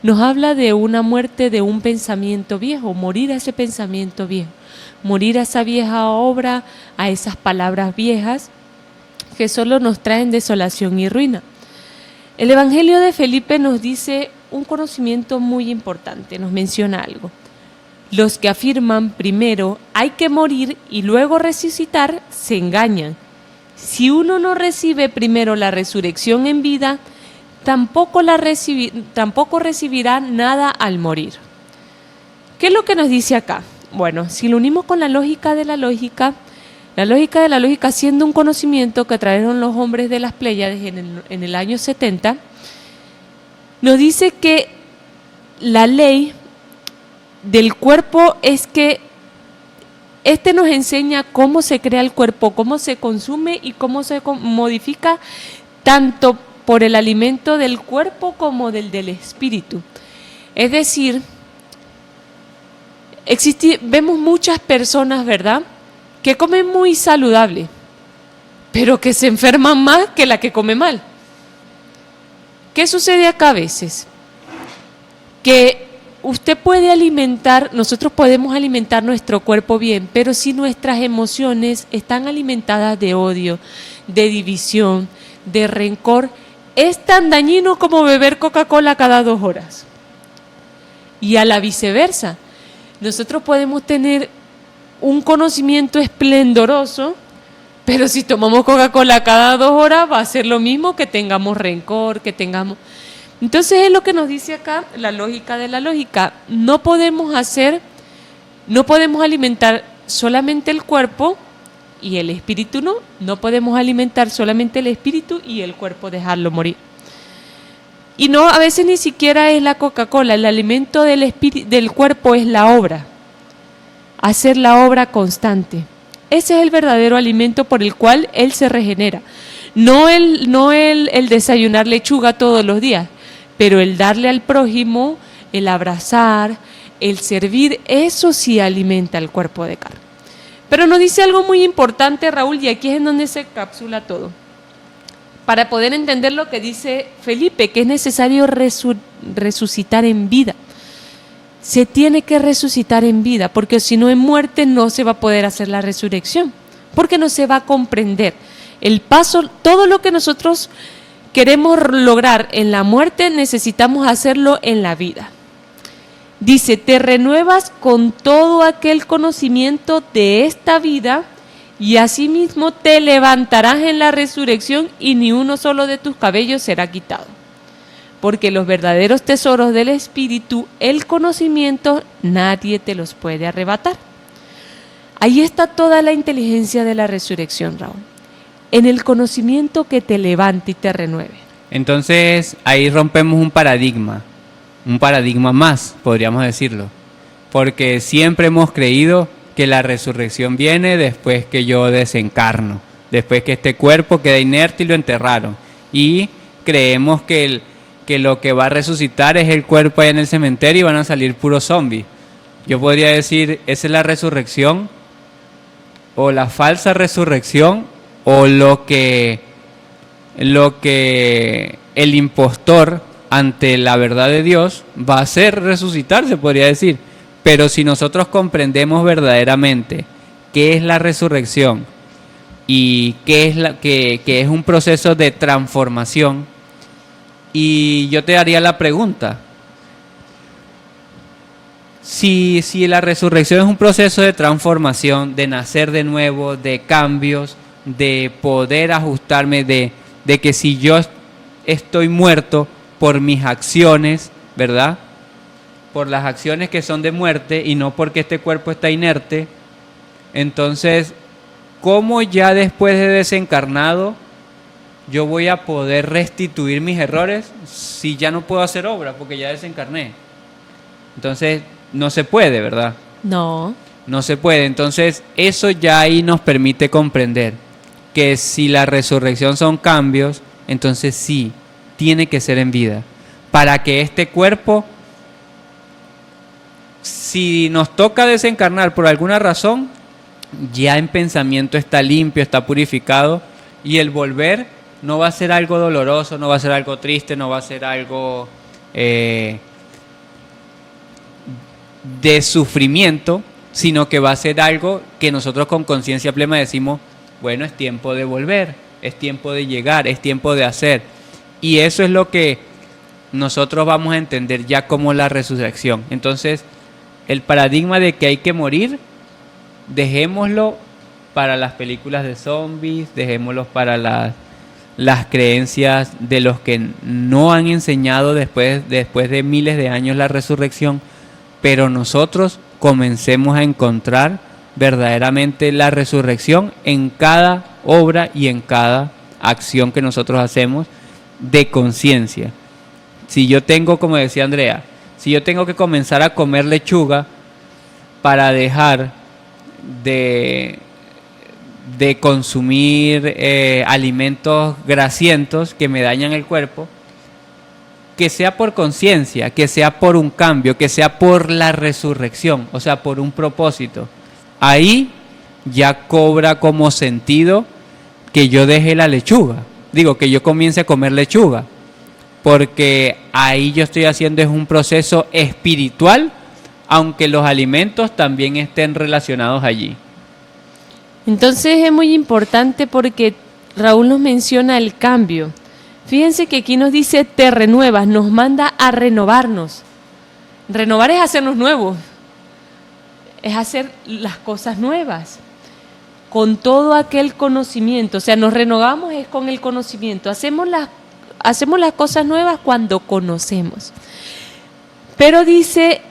nos habla de una muerte de un pensamiento viejo, morir a ese pensamiento viejo, morir a esa vieja obra, a esas palabras viejas que solo nos traen desolación y ruina. El Evangelio de Felipe nos dice un conocimiento muy importante, nos menciona algo. Los que afirman primero hay que morir y luego resucitar se engañan. Si uno no recibe primero la resurrección en vida, tampoco recibirá nada al morir. ¿Qué es lo que nos dice acá? Bueno, si lo unimos con la lógica de la lógica siendo un conocimiento que trajeron los hombres de las Pléyades en el año 70, nos dice que la ley del cuerpo es que nos enseña cómo se crea el cuerpo, cómo se consume y cómo se modifica tanto por el alimento del cuerpo como del espíritu. Es decir, vemos muchas personas, ¿verdad?, que comen muy saludable, pero que se enferman más que la que come mal. ¿Qué sucede acá a veces? Que nosotros podemos alimentar nuestro cuerpo bien, pero si nuestras emociones están alimentadas de odio, de división, de rencor, es tan dañino como beber Coca-Cola cada 2 horas. Y a la viceversa, nosotros podemos tener un conocimiento esplendoroso, pero si tomamos Coca-Cola cada 2 horas va a ser lo mismo que tengamos rencor, que tengamos... Entonces es lo que nos dice acá la lógica de la lógica. No podemos alimentar solamente el cuerpo y el espíritu no. No podemos alimentar solamente el espíritu y el cuerpo dejarlo morir. Y no, a veces ni siquiera es la Coca-Cola, el alimento del cuerpo es la obra. Hacer la obra constante. Ese es el verdadero alimento por el cual él se regenera. No el desayunar lechuga todos los días, pero el darle al prójimo, el abrazar, el servir, eso sí alimenta el cuerpo de carne. Pero nos dice algo muy importante, Raúl, y aquí es en donde se encapsula todo. Para poder entender lo que dice Felipe, que es necesario resucitar en vida. Se tiene que resucitar en vida, porque si no en muerte no se va a poder hacer la resurrección, porque no se va a comprender. El paso, todo lo que nosotros queremos lograr en la muerte, necesitamos hacerlo en la vida. Dice, te renuevas con todo aquel conocimiento de esta vida y asimismo te levantarás en la resurrección y ni uno solo de tus cabellos será quitado. Porque los verdaderos tesoros del Espíritu, el conocimiento, nadie te los puede arrebatar. Ahí está toda la inteligencia de la resurrección, Raúl. En el conocimiento que te levante y te renueve. Entonces ahí rompemos un paradigma más, podríamos decirlo. Porque siempre hemos creído que la resurrección viene después que yo desencarno, después que este cuerpo queda inerte y lo enterraron. Y creemos que lo que va a resucitar es el cuerpo allá en el cementerio y van a salir puros zombies. Yo podría decir, esa es la resurrección, o la falsa resurrección, o lo que el impostor ante la verdad de Dios va a hacer resucitar, se podría decir. Pero si nosotros comprendemos verdaderamente qué es la resurrección y qué es que es un proceso de transformación, y yo te haría la pregunta, si la resurrección es un proceso de transformación, de nacer de nuevo, de cambios, de poder ajustarme, de que si yo estoy muerto por mis acciones, ¿verdad?, por las acciones que son de muerte y no porque este cuerpo está inerte, entonces, ¿cómo ya después de desencarnado yo voy a poder restituir mis errores si ya no puedo hacer obra porque ya desencarné? Entonces, no se puede, ¿verdad? No se puede. Entonces, eso ya ahí nos permite comprender que si la resurrección son cambios, entonces sí, tiene que ser en vida, para que este cuerpo, si nos toca desencarnar por alguna razón, ya en pensamiento está limpio, está purificado, y el volver no va a ser algo doloroso, no va a ser algo triste, no va a ser algo de sufrimiento, sino que va a ser algo que nosotros con conciencia plena decimos, bueno, es tiempo de volver, es tiempo de llegar, es tiempo de hacer. Y eso es lo que nosotros vamos a entender ya como la resurrección. Entonces, el paradigma de que hay que morir, dejémoslo para las películas de zombies, dejémoslo para las creencias de los que no han enseñado después de miles de años la resurrección, pero nosotros comencemos a encontrar verdaderamente la resurrección en cada obra y en cada acción que nosotros hacemos de conciencia. Si yo tengo, como decía Andrea, si yo tengo que comenzar a comer lechuga para dejar de consumir alimentos grasientos que me dañan el cuerpo, que sea por conciencia, que sea por un cambio, que sea por la resurrección, o sea, por un propósito. Ahí ya cobra como sentido que yo deje la lechuga, que yo comience a comer lechuga, porque ahí yo estoy haciendo es un proceso espiritual, aunque los alimentos también estén relacionados allí. Entonces es muy importante porque Raúl nos menciona el cambio. Fíjense que aquí nos dice te renuevas, nos manda a renovarnos. Renovar es hacernos nuevos, es hacer las cosas nuevas, con todo aquel conocimiento. O sea, nos renovamos es con el conocimiento, hacemos las cosas nuevas cuando conocemos. Pero dice,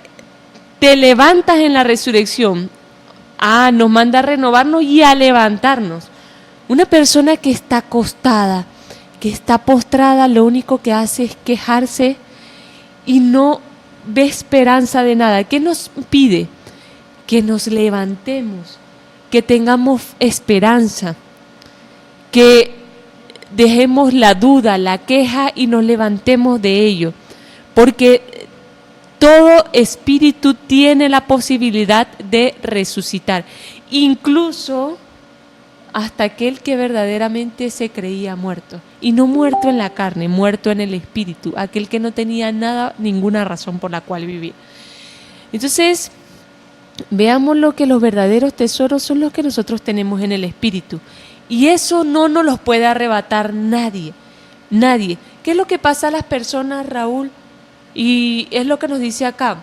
te levantas en la resurrección. Nos manda a renovarnos y a levantarnos. Una persona que está acostada, que está postrada, lo único que hace es quejarse y no ve esperanza de nada. ¿Qué nos pide? Que nos levantemos, que tengamos esperanza, que dejemos la duda, la queja y nos levantemos de ello. Porque todo espíritu tiene la posibilidad de resucitar, incluso hasta aquel que verdaderamente se creía muerto, y no muerto en la carne, muerto en el espíritu, aquel que no tenía ninguna razón por la cual vivir. Entonces, veamos lo que los verdaderos tesoros son los que nosotros tenemos en el espíritu, y eso no nos los puede arrebatar nadie. ¿Qué es lo que pasa a las personas, Raúl? Y es lo que nos dice acá,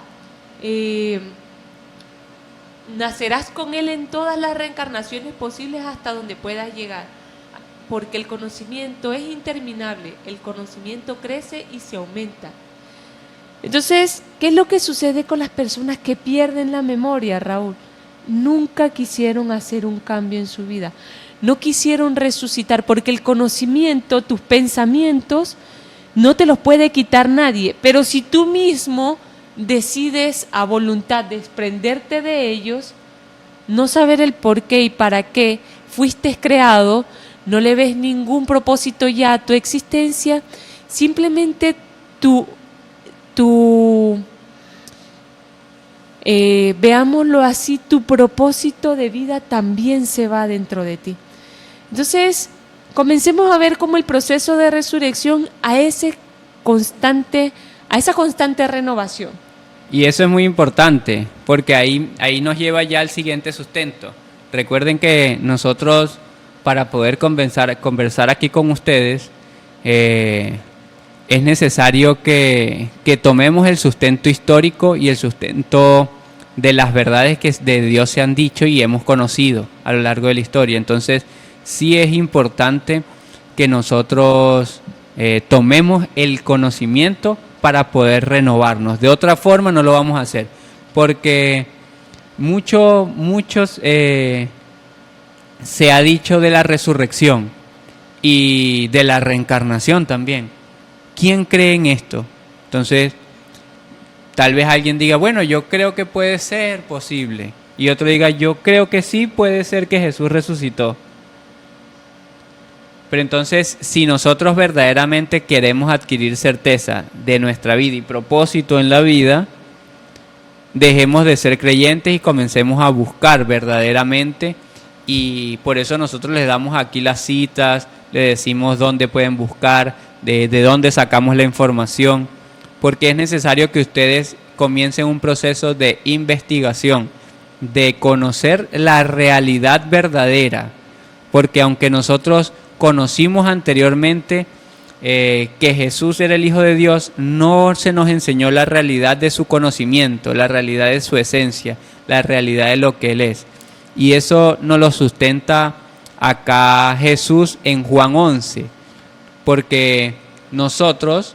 nacerás con Él en todas las reencarnaciones posibles hasta donde puedas llegar, porque el conocimiento es interminable, el conocimiento crece y se aumenta. Entonces, ¿qué es lo que sucede con las personas que pierden la memoria, Raúl? Nunca quisieron hacer un cambio en su vida, no quisieron resucitar, porque el conocimiento, tus pensamientos, no te los puede quitar nadie, pero si tú mismo decides a voluntad desprenderte de ellos, no saber el por qué y para qué fuiste creado, no le ves ningún propósito ya a tu existencia, simplemente veámoslo así, tu propósito de vida también se va dentro de ti. Entonces, comencemos a ver cómo el proceso de resurrección a esa constante renovación. Y eso es muy importante, porque ahí nos lleva ya al siguiente sustento. Recuerden que nosotros, para poder conversar aquí con ustedes, es necesario que tomemos el sustento histórico y el sustento de las verdades que de Dios se han dicho y hemos conocido a lo largo de la historia. Entonces, sí es importante que nosotros tomemos el conocimiento para poder renovarnos. De otra forma no lo vamos a hacer, porque muchos se ha dicho de la resurrección y de la reencarnación también. ¿Quién cree en esto? Entonces, tal vez alguien diga, bueno, yo creo que puede ser posible, y otro diga, yo creo que sí puede ser que Jesús resucitó. Pero entonces, si nosotros verdaderamente queremos adquirir certeza de nuestra vida y propósito en la vida, dejemos de ser creyentes y comencemos a buscar verdaderamente. Y por eso nosotros les damos aquí las citas, les decimos dónde pueden buscar, de dónde sacamos la información, porque es necesario que ustedes comiencen un proceso de investigación, de conocer la realidad verdadera, porque aunque nosotros conocimos anteriormente que Jesús era el Hijo de Dios, no se nos enseñó la realidad de su conocimiento, la realidad de su esencia, la realidad de lo que Él es. Y eso nos lo sustenta acá Jesús en Juan 11, porque nosotros,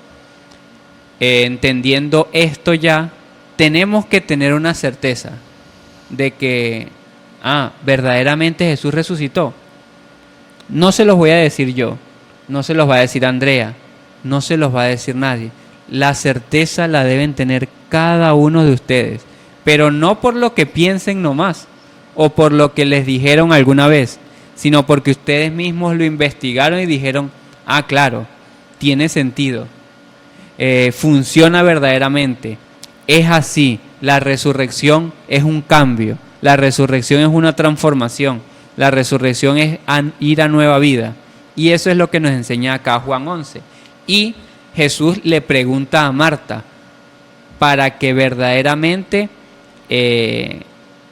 entendiendo esto ya, tenemos que tener una certeza de que verdaderamente Jesús resucitó. No se los voy a decir yo, no se los va a decir Andrea, no se los va a decir nadie. La certeza la deben tener cada uno de ustedes, pero no por lo que piensen nomás o por lo que les dijeron alguna vez, sino porque ustedes mismos lo investigaron y dijeron, claro, tiene sentido, funciona verdaderamente, es así. La resurrección es un cambio, la resurrección es una transformación. La resurrección es ir a nueva vida. Y eso es lo que nos enseña acá Juan 11. Y Jesús le pregunta a Marta para que verdaderamente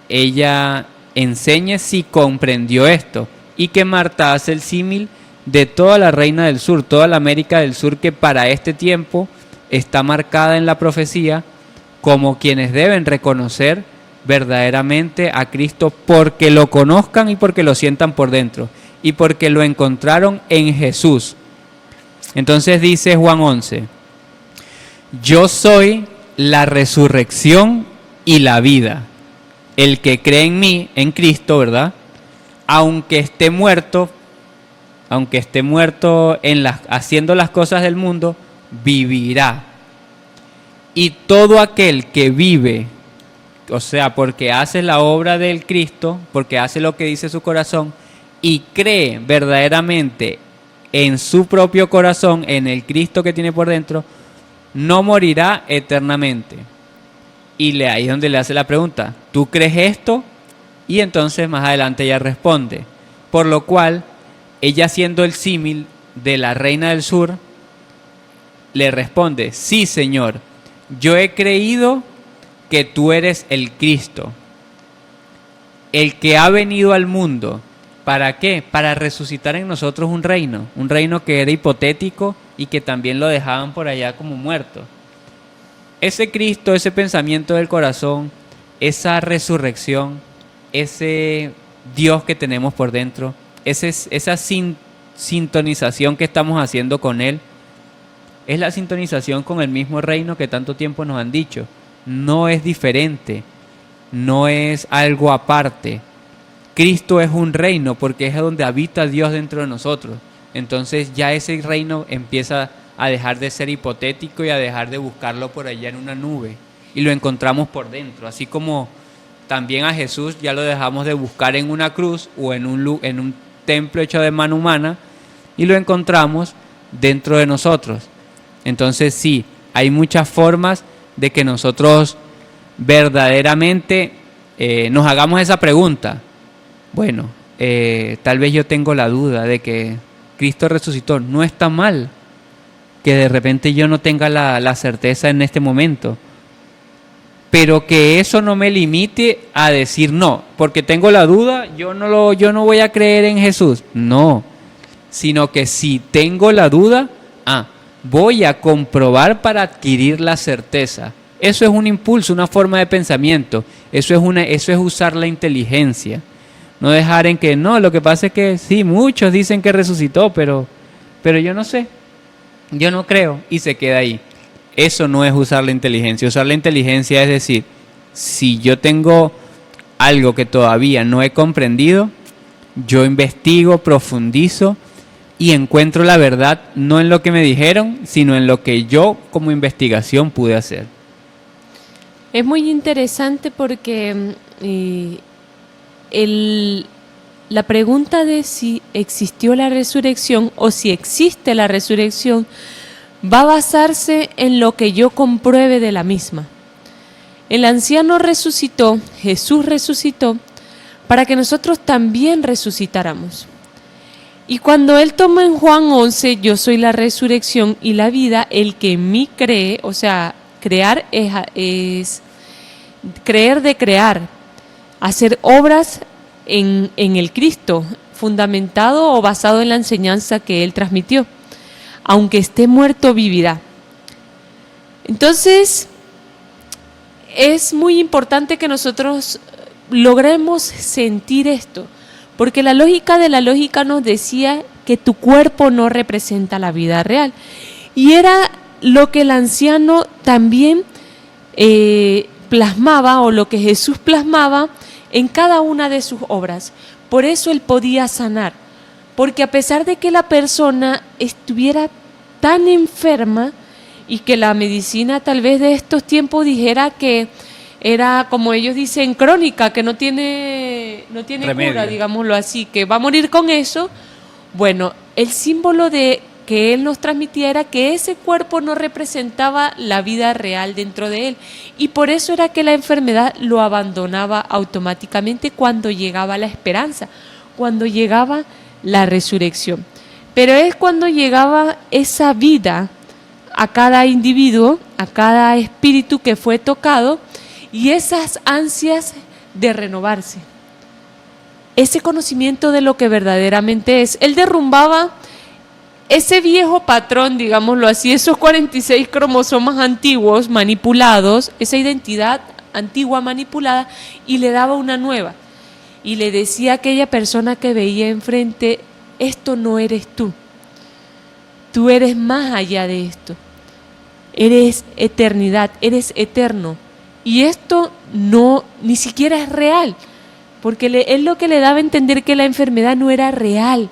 ella enseñe si comprendió esto. Y que Marta hace el símil de toda la reina del sur, toda la América del Sur, que para este tiempo está marcada en la profecía como quienes deben reconocer verdaderamente a Cristo porque lo conozcan y porque lo sientan por dentro y porque lo encontraron en Jesús. Entonces dice Juan 11, yo soy la resurrección y la vida. El que cree en mí, en Cristo, ¿verdad? Aunque esté muerto haciendo las cosas del mundo, vivirá. Y todo aquel que vive, o sea, porque hace la obra del Cristo, porque hace lo que dice su corazón, y cree verdaderamente en su propio corazón, en el Cristo que tiene por dentro, no morirá eternamente. Y ahí es donde le hace la pregunta, ¿tú crees esto? Y entonces más adelante ella responde, por lo cual, ella siendo el símil de la reina del sur, le responde, sí Señor, yo he creído que tú eres el Cristo, el que ha venido al mundo. ¿Para qué? Para resucitar en nosotros un reino que era hipotético y que también lo dejaban por allá como muerto. Ese Cristo, ese pensamiento del corazón, esa resurrección, ese Dios que tenemos por dentro, esa sintonización que estamos haciendo con Él, es la sintonización con el mismo reino que tanto tiempo nos han dicho. No es diferente, no es algo aparte. Cristo es un reino porque es donde habita Dios dentro de nosotros. Entonces ya ese reino empieza a dejar de ser hipotético y a dejar de buscarlo por allá en una nube. Y lo encontramos por dentro. Así como también a Jesús ya lo dejamos de buscar en una cruz o en un templo hecho de mano humana y lo encontramos dentro de nosotros. Entonces sí, hay muchas formas de que nosotros verdaderamente nos hagamos esa pregunta. Bueno, tal vez yo tengo la duda de que Cristo resucitó. No está mal que de repente yo no tenga la certeza en este momento, pero que eso no me limite a decir no, porque tengo la duda, yo no voy a creer en Jesús. No, sino que si tengo la duda, voy a comprobar para adquirir la certeza. Eso es un impulso, una forma de pensamiento. Eso es usar la inteligencia. No dejar en que no, lo que pasa es que sí, muchos dicen que resucitó, pero yo no sé, yo no creo, y se queda ahí. Eso no es usar la inteligencia. Usar la inteligencia es decir, si yo tengo algo que todavía no he comprendido, yo investigo, profundizo y encuentro la verdad no en lo que me dijeron, sino en lo que yo como investigación pude hacer. Es muy interesante porque la pregunta de si existió la resurrección o si existe la resurrección va a basarse en lo que yo compruebe de la misma. El anciano resucitó, Jesús resucitó, para que nosotros también resucitáramos. Y cuando Él tomó en Juan 11, yo soy la resurrección y la vida, el que en mí cree, o sea, crear es creer de crear, hacer obras en el Cristo, fundamentado o basado en la enseñanza que Él transmitió. Aunque esté muerto, vivirá. Entonces, es muy importante que nosotros logremos sentir esto, porque la lógica de la lógica nos decía que tu cuerpo no representa la vida real. Y era lo que el anciano también plasmaba, o lo que Jesús plasmaba en cada una de sus obras. Por eso Él podía sanar, porque a pesar de que la persona estuviera tan enferma y que la medicina tal vez de estos tiempos dijera que era, como ellos dicen, crónica, que no tiene cura, digámoslo así, que va a morir con eso. Bueno, el símbolo de que Él nos transmitía era que ese cuerpo no representaba la vida real dentro de Él, y por eso era que la enfermedad lo abandonaba automáticamente cuando llegaba la esperanza, cuando llegaba la resurrección. Pero es cuando llegaba esa vida a cada individuo, a cada espíritu que fue tocado, y esas ansias de renovarse, ese conocimiento de lo que verdaderamente es. Él derrumbaba ese viejo patrón, digámoslo así, esos 46 cromosomas antiguos manipulados, esa identidad antigua manipulada, y le daba una nueva. Y le decía a aquella persona que veía enfrente, esto no eres tú. Tú eres más allá de esto. Eres eternidad, eres eterno. Y esto no, ni siquiera es real, porque él lo que le daba a entender que la enfermedad no era real.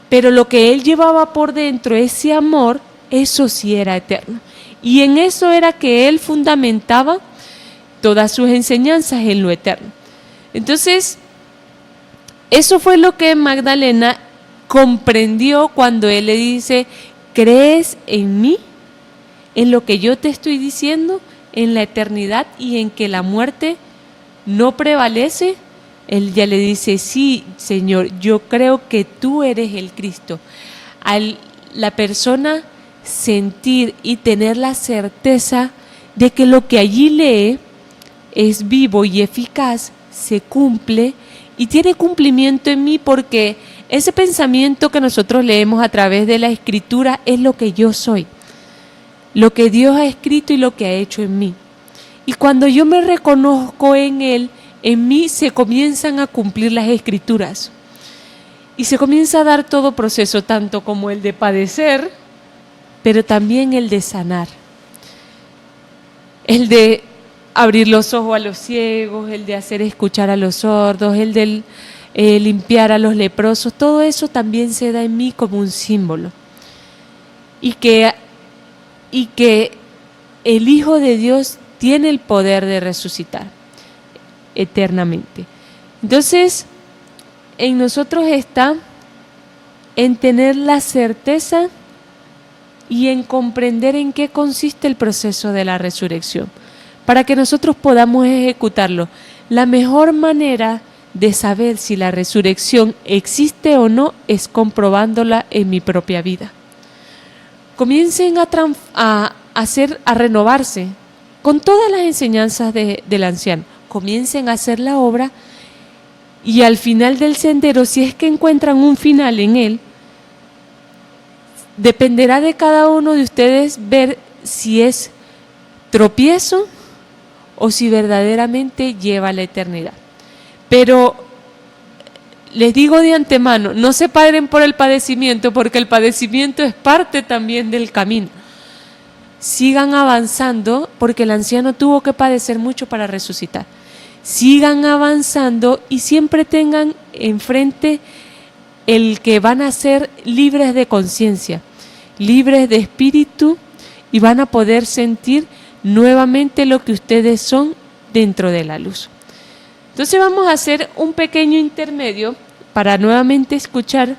Pero lo que él llevaba por dentro, ese amor, eso sí era eterno. Y en eso era que él fundamentaba todas sus enseñanzas en lo eterno. Entonces, eso fue lo que Magdalena comprendió cuando él le dice, ¿crees en mí? En lo que yo te estoy diciendo, en la eternidad y en que la muerte no prevalece. Él ya le dice, sí, Señor, yo creo que tú eres el Cristo. Al la persona sentir y tener la certeza de que lo que allí lee es vivo y eficaz, se cumple y tiene cumplimiento en mí, porque ese pensamiento que nosotros leemos a través de la Escritura es lo que yo soy, lo que Dios ha escrito y lo que ha hecho en mí. Y cuando yo me reconozco en Él, en mí se comienzan a cumplir las Escrituras y se comienza a dar todo proceso, tanto como el de padecer, pero también el de sanar, el de abrir los ojos a los ciegos, el de hacer escuchar a los sordos, el de limpiar a los leprosos. Todo eso también se da en mí como un símbolo, y que el Hijo de Dios tiene el poder de resucitar eternamente. Entonces, en nosotros está en tener la certeza y en comprender en qué consiste el proceso de la resurrección, para que nosotros podamos ejecutarlo. La mejor manera de saber si la resurrección existe o no es comprobándola en mi propia vida. Comiencen a renovarse con todas las enseñanzas del anciano. Comiencen a hacer la obra, y al final del sendero, si es que encuentran un final en él, dependerá de cada uno de ustedes ver si es tropiezo o si verdaderamente lleva a la eternidad. Pero les digo de antemano, no se paren por el padecimiento, porque el padecimiento es parte también del camino. Sigan avanzando, porque el anciano tuvo que padecer mucho para resucitar. Sigan avanzando y siempre tengan enfrente el que van a ser libres de conciencia, libres de espíritu, y van a poder sentir nuevamente lo que ustedes son dentro de la luz. Entonces vamos a hacer un pequeño intermedio para nuevamente escuchar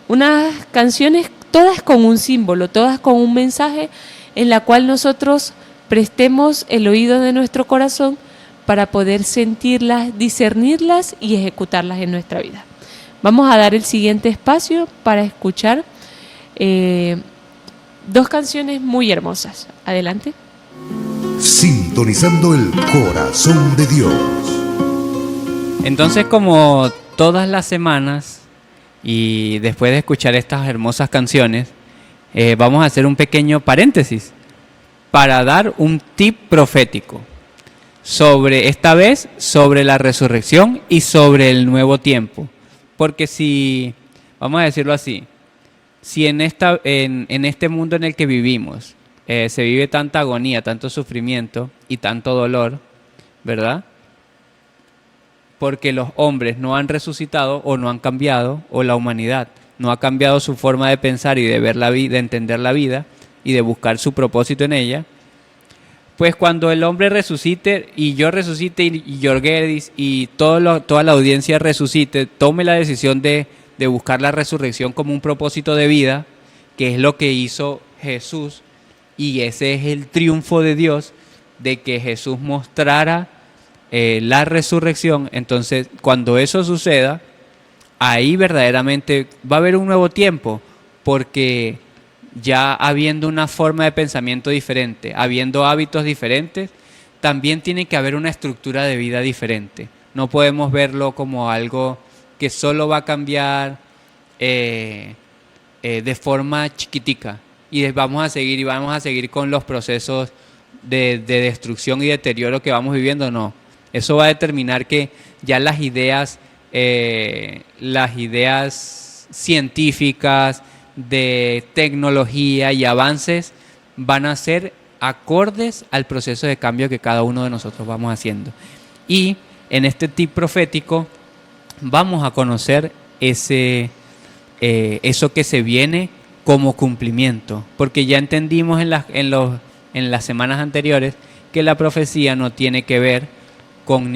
unas canciones, todas con un símbolo, todas con un mensaje, en la cual nosotros prestemos el oído de nuestro corazón para poder sentirlas, discernirlas y ejecutarlas en nuestra vida. Vamos a dar el siguiente espacio para escuchar dos canciones muy hermosas. Adelante. Sintonizando el corazón de Dios. Entonces, como todas las semanas y después de escuchar estas hermosas canciones, vamos a hacer un pequeño paréntesis para dar un tip profético esta vez sobre la resurrección y sobre el nuevo tiempo. Porque si, vamos a decirlo así, si en este mundo en el que vivimos se vive tanta agonía, tanto sufrimiento y tanto dolor, ¿verdad? Porque los hombres no han resucitado o no han cambiado, o la humanidad no ha cambiado su forma de pensar y de ver la vida, de entender la vida y de buscar su propósito en ella. Pues cuando el hombre resucite y yo resucite y Jorgedis y toda la audiencia resucite, tome la decisión de buscar la resurrección como un propósito de vida, que es lo que hizo Jesús, y ese es el triunfo de Dios, de que Jesús mostrara la resurrección. Entonces, cuando eso suceda, ahí verdaderamente va a haber un nuevo tiempo, porque ya habiendo una forma de pensamiento diferente, habiendo hábitos diferentes, también tiene que haber una estructura de vida diferente. No podemos verlo como algo que solo va a cambiar de forma chiquitica y vamos a seguir con los procesos de destrucción y deterioro que vamos viviendo. No, eso va a determinar que ya las ideas científicas de tecnología y avances van a ser acordes al proceso de cambio que cada uno de nosotros vamos haciendo. Y en este tip profético vamos a conocer eso que se viene como cumplimiento, porque ya entendimos en las semanas anteriores que la profecía no tiene que ver con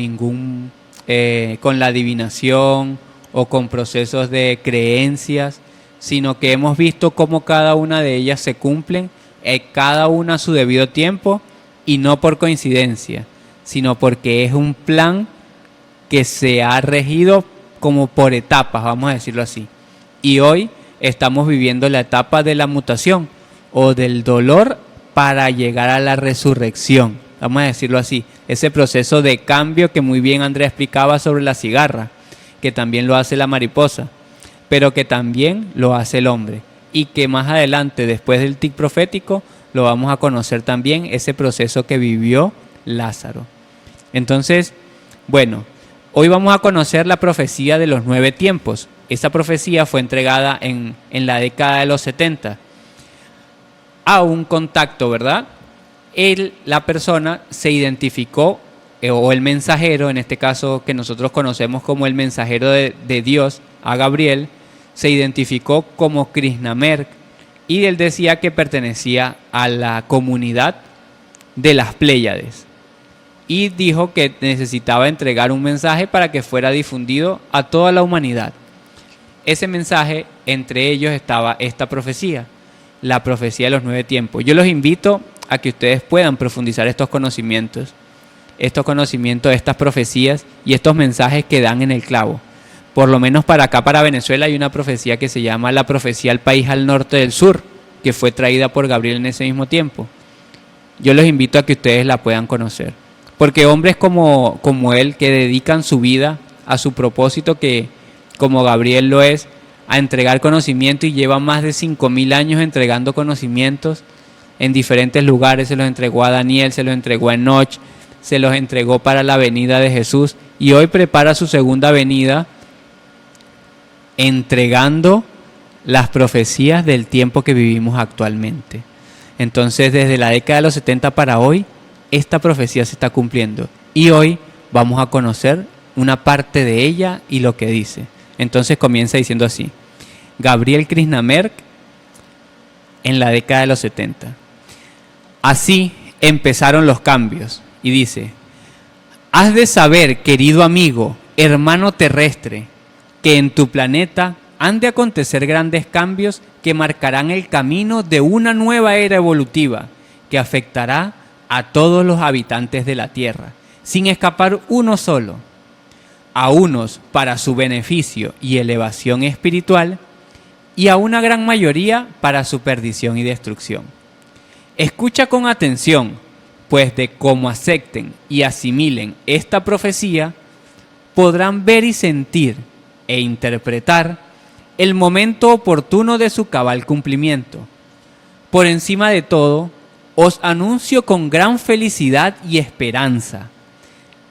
con la adivinación o con procesos de creencias, sino que hemos visto cómo cada una de ellas se cumplen, cada una a su debido tiempo, y no por coincidencia, sino porque es un plan que se ha regido como por etapas, vamos a decirlo así. Y hoy estamos viviendo la etapa de la mutación o del dolor para llegar a la resurrección, vamos a decirlo así. Ese proceso de cambio que muy bien Andrea explicaba sobre la cigarra, que también lo hace la mariposa, pero que también lo hace el hombre. Y que más adelante, después del tic profético, lo vamos a conocer también, ese proceso que vivió Lázaro. Entonces, bueno, hoy vamos a conocer la profecía de los 9 tiempos. Esa profecía fue entregada en la década de los 70 a un contacto, ¿verdad? La persona se identificó, o el mensajero, en este caso que nosotros conocemos como el mensajero de Dios, a Gabriel, se identificó como Krishnamerk, y él decía que pertenecía a la comunidad de las Pléyades. Y dijo que necesitaba entregar un mensaje para que fuera difundido a toda la humanidad. Ese mensaje, entre ellos estaba esta profecía, la profecía de los 9 tiempos. Yo los invito a que ustedes puedan profundizar estos conocimientos, estas profecías y estos mensajes que dan en el clavo. Por lo menos para acá, para Venezuela, hay una profecía que se llama la profecía al país al norte del sur, que fue traída por Gabriel en ese mismo tiempo. Yo los invito a que ustedes la puedan conocer. Porque hombres como él, que dedican su vida a su propósito, que como Gabriel lo es, a entregar conocimiento, y lleva más de 5.000 años entregando conocimientos en diferentes lugares. Se los entregó a Daniel, se los entregó a Enoch, se los entregó para la venida de Jesús, y hoy prepara su segunda venida entregando las profecías del tiempo que vivimos actualmente. Entonces, desde la década de los 70 para hoy, esta profecía se está cumpliendo, y hoy vamos a conocer una parte de ella y lo que dice. Entonces comienza diciendo así: Gabriel Krishnamerk en la década de los 70. Así empezaron los cambios, y dice: has de saber, querido amigo, hermano terrestre, que en tu planeta han de acontecer grandes cambios que marcarán el camino de una nueva era evolutiva que afectará a todos los habitantes de la Tierra, sin escapar uno solo. A unos para su beneficio y elevación espiritual, y a una gran mayoría para su perdición y destrucción. Escucha con atención, pues de cómo acepten y asimilen esta profecía, podrán ver y sentir e interpretar el momento oportuno de su cabal cumplimiento. Por encima de todo, os anuncio con gran felicidad y esperanza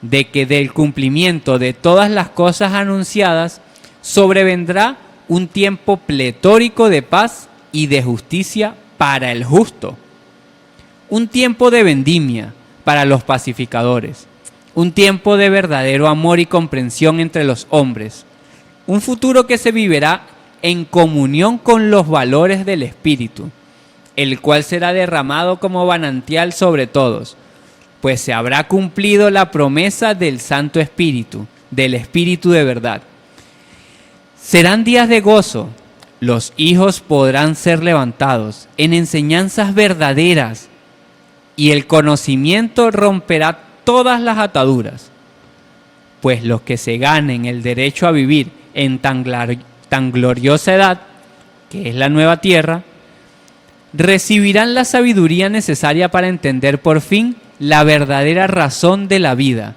de que del cumplimiento de todas las cosas anunciadas sobrevendrá un tiempo pletórico de paz y de justicia para el justo, un tiempo de vendimia para los pacificadores, un tiempo de verdadero amor y comprensión entre los hombres, un futuro que se vivirá en comunión con los valores del Espíritu, el cual será derramado como manantial sobre todos, pues se habrá cumplido la promesa del Santo Espíritu, del Espíritu de verdad. Serán días de gozo, los hijos podrán ser levantados en enseñanzas verdaderas, y el conocimiento romperá todas las ataduras, pues los que se ganen el derecho a vivir en tan gloriosa edad, que es la nueva tierra, recibirán la sabiduría necesaria para entender por fin la verdadera razón de la vida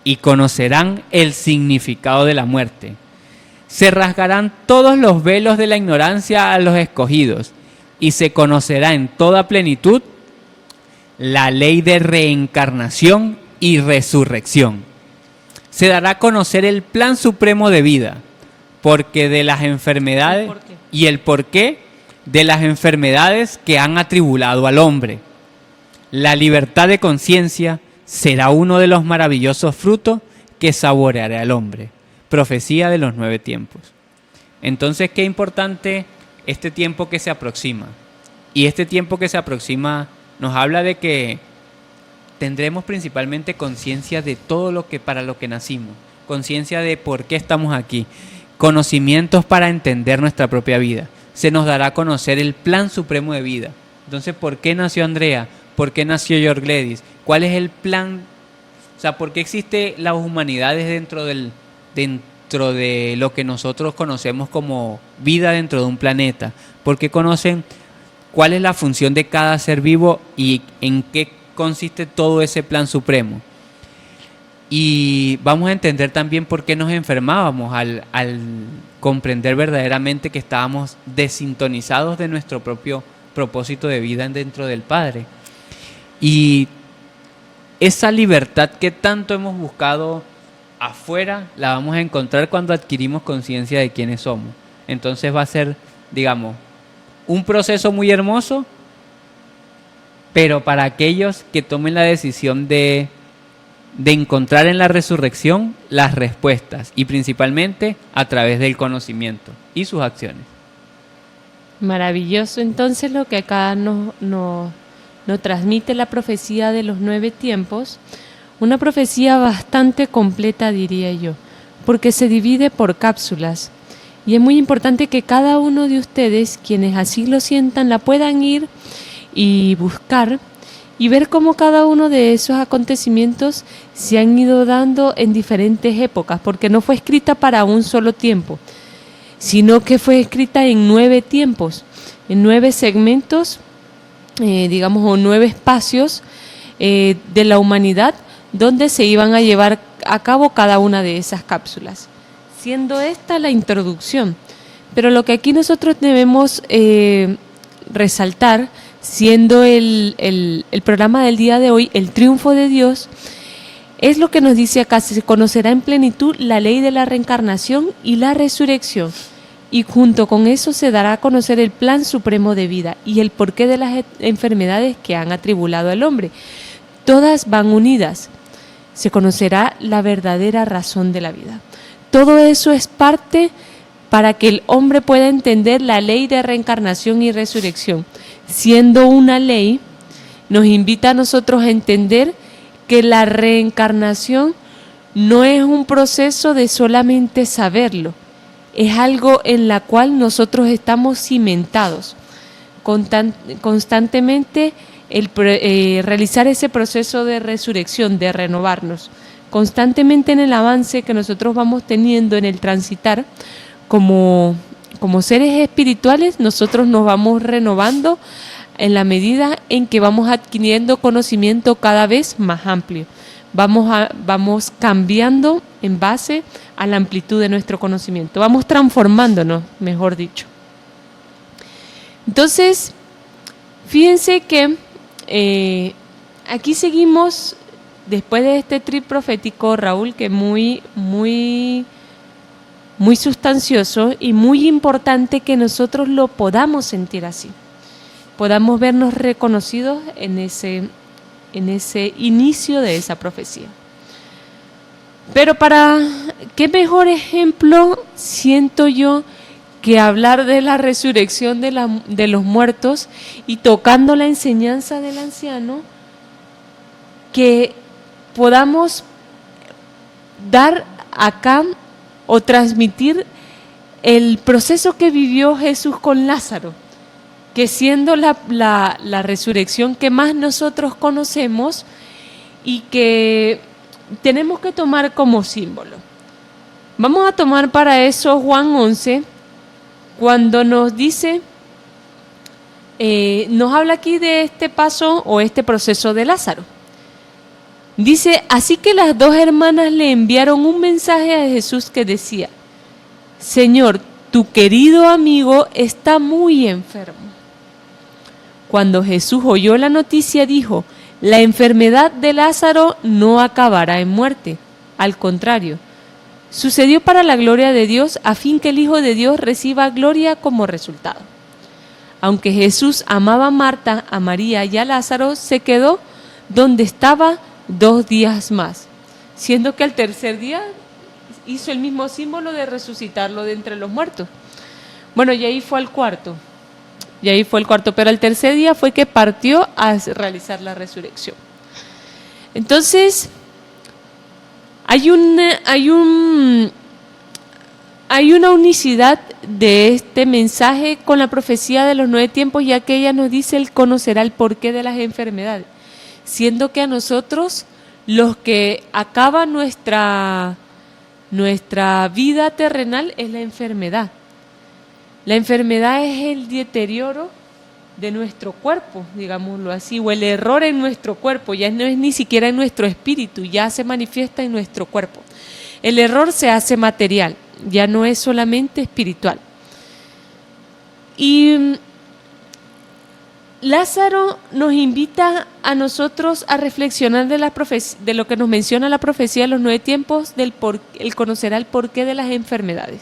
y conocerán el significado de la muerte. Se rasgarán todos los velos de la ignorancia a los escogidos y se conocerá en toda plenitud la ley de reencarnación y resurrección. Se dará a conocer el plan supremo de vida, porque de las enfermedades y el porqué de las enfermedades que han atribulado al hombre. La libertad de conciencia será uno de los maravillosos frutos que saboreará el hombre. Profecía de los 9 tiempos. Entonces, qué importante este tiempo que se aproxima. Y este tiempo que se aproxima nos habla de que tendremos principalmente conciencia de todo lo que para lo que nacimos, conciencia de por qué estamos aquí, conocimientos para entender nuestra propia vida. Se nos dará a conocer el plan supremo de vida. Entonces, ¿por qué nació Andrea? ¿Por qué nació George Gladys? ¿Cuál es el plan? O sea, ¿por qué existe las humanidades dentro de lo que nosotros conocemos como vida dentro de un planeta? ¿Por qué conocen cuál es la función de cada ser vivo y en qué consiste todo ese plan supremo? Y vamos a entender también por qué nos enfermábamos al comprender verdaderamente que estábamos desintonizados de nuestro propio propósito de vida dentro del Padre. Y esa libertad que tanto hemos buscado afuera, la vamos a encontrar cuando adquirimos conciencia de quiénes somos. Entonces va a ser, digamos, un proceso muy hermoso, pero para aquellos que tomen la decisión de encontrar en la resurrección las respuestas, y principalmente a través del conocimiento y sus acciones. Maravilloso entonces lo que acá nos transmite la profecía de los 9 tiempos, una profecía bastante completa, diría yo, porque se divide por cápsulas. Y es muy importante que cada uno de ustedes, quienes así lo sientan, la puedan ir y buscar y ver cómo cada uno de esos acontecimientos se han ido dando en diferentes épocas, porque no fue escrita para un solo tiempo, sino que fue escrita en 9 tiempos, en 9 segmentos, digamos, o 9 espacios de la humanidad, donde se iban a llevar a cabo cada una de esas cápsulas, siendo esta la introducción. Pero lo que aquí nosotros debemos resaltar, siendo el programa del día de hoy, el triunfo de Dios, es lo que nos dice acá: se conocerá en plenitud la ley de la reencarnación y la resurrección, y junto con eso se dará a conocer el plan supremo de vida y el porqué de las enfermedades que han atribulado al hombre. Todas van unidas. Se conocerá la verdadera razón de la vida. Todo eso es parte para que el hombre pueda entender la ley de reencarnación y resurrección. Siendo una ley, nos invita a nosotros a entender que la reencarnación no es un proceso de solamente saberlo, es algo en la cual nosotros estamos cimentados. Constantemente realizar ese proceso de resurrección, de renovarnos, constantemente en el avance que nosotros vamos teniendo en el transitar, como seres espirituales, nosotros nos vamos renovando en la medida en que vamos adquiriendo conocimiento cada vez más amplio. Vamos cambiando en base a la amplitud de nuestro conocimiento. Vamos transformándonos, mejor dicho. Entonces, fíjense que aquí seguimos, después de este trip profético, Raúl, que muy sustancioso y muy importante que nosotros lo podamos sentir así, podamos vernos reconocidos en ese inicio de esa profecía. Pero para qué mejor ejemplo siento yo que hablar de la resurrección de los muertos y tocando la enseñanza del anciano, que podamos dar acá o transmitir el proceso que vivió Jesús con Lázaro, que siendo la resurrección que más nosotros conocemos y que tenemos que tomar como símbolo. Vamos a tomar para eso Juan 11, cuando nos dice, nos habla aquí de este paso o este proceso de Lázaro. Dice: así que las 2 hermanas le enviaron un mensaje a Jesús que decía: Señor, tu querido amigo está muy enfermo. Cuando Jesús oyó la noticia, dijo: la enfermedad de Lázaro no acabará en muerte. Al contrario, sucedió para la gloria de Dios, a fin que el Hijo de Dios reciba gloria como resultado. Aunque Jesús amaba a Marta, a María y a Lázaro, se quedó donde estaba 2 días más, siendo que al tercer día hizo el mismo símbolo de resucitarlo de entre los muertos. Bueno, y ahí fue al cuarto. Pero al tercer día fue que partió a realizar la resurrección. Entonces, hay una unicidad de este mensaje con la profecía de los 9 tiempos, ya que ella nos dice: Él conocerá el porqué de las enfermedades, siendo que a nosotros, los que acaba nuestra vida terrenal, es la enfermedad. La enfermedad es el deterioro de nuestro cuerpo, digámoslo así, o el error en nuestro cuerpo, ya no es ni siquiera en nuestro espíritu, ya se manifiesta en nuestro cuerpo. El error se hace material, ya no es solamente espiritual. Y Lázaro nos invita a nosotros a reflexionar de lo que nos menciona la profecía de los 9 tiempos, él conocerá el porqué de las enfermedades.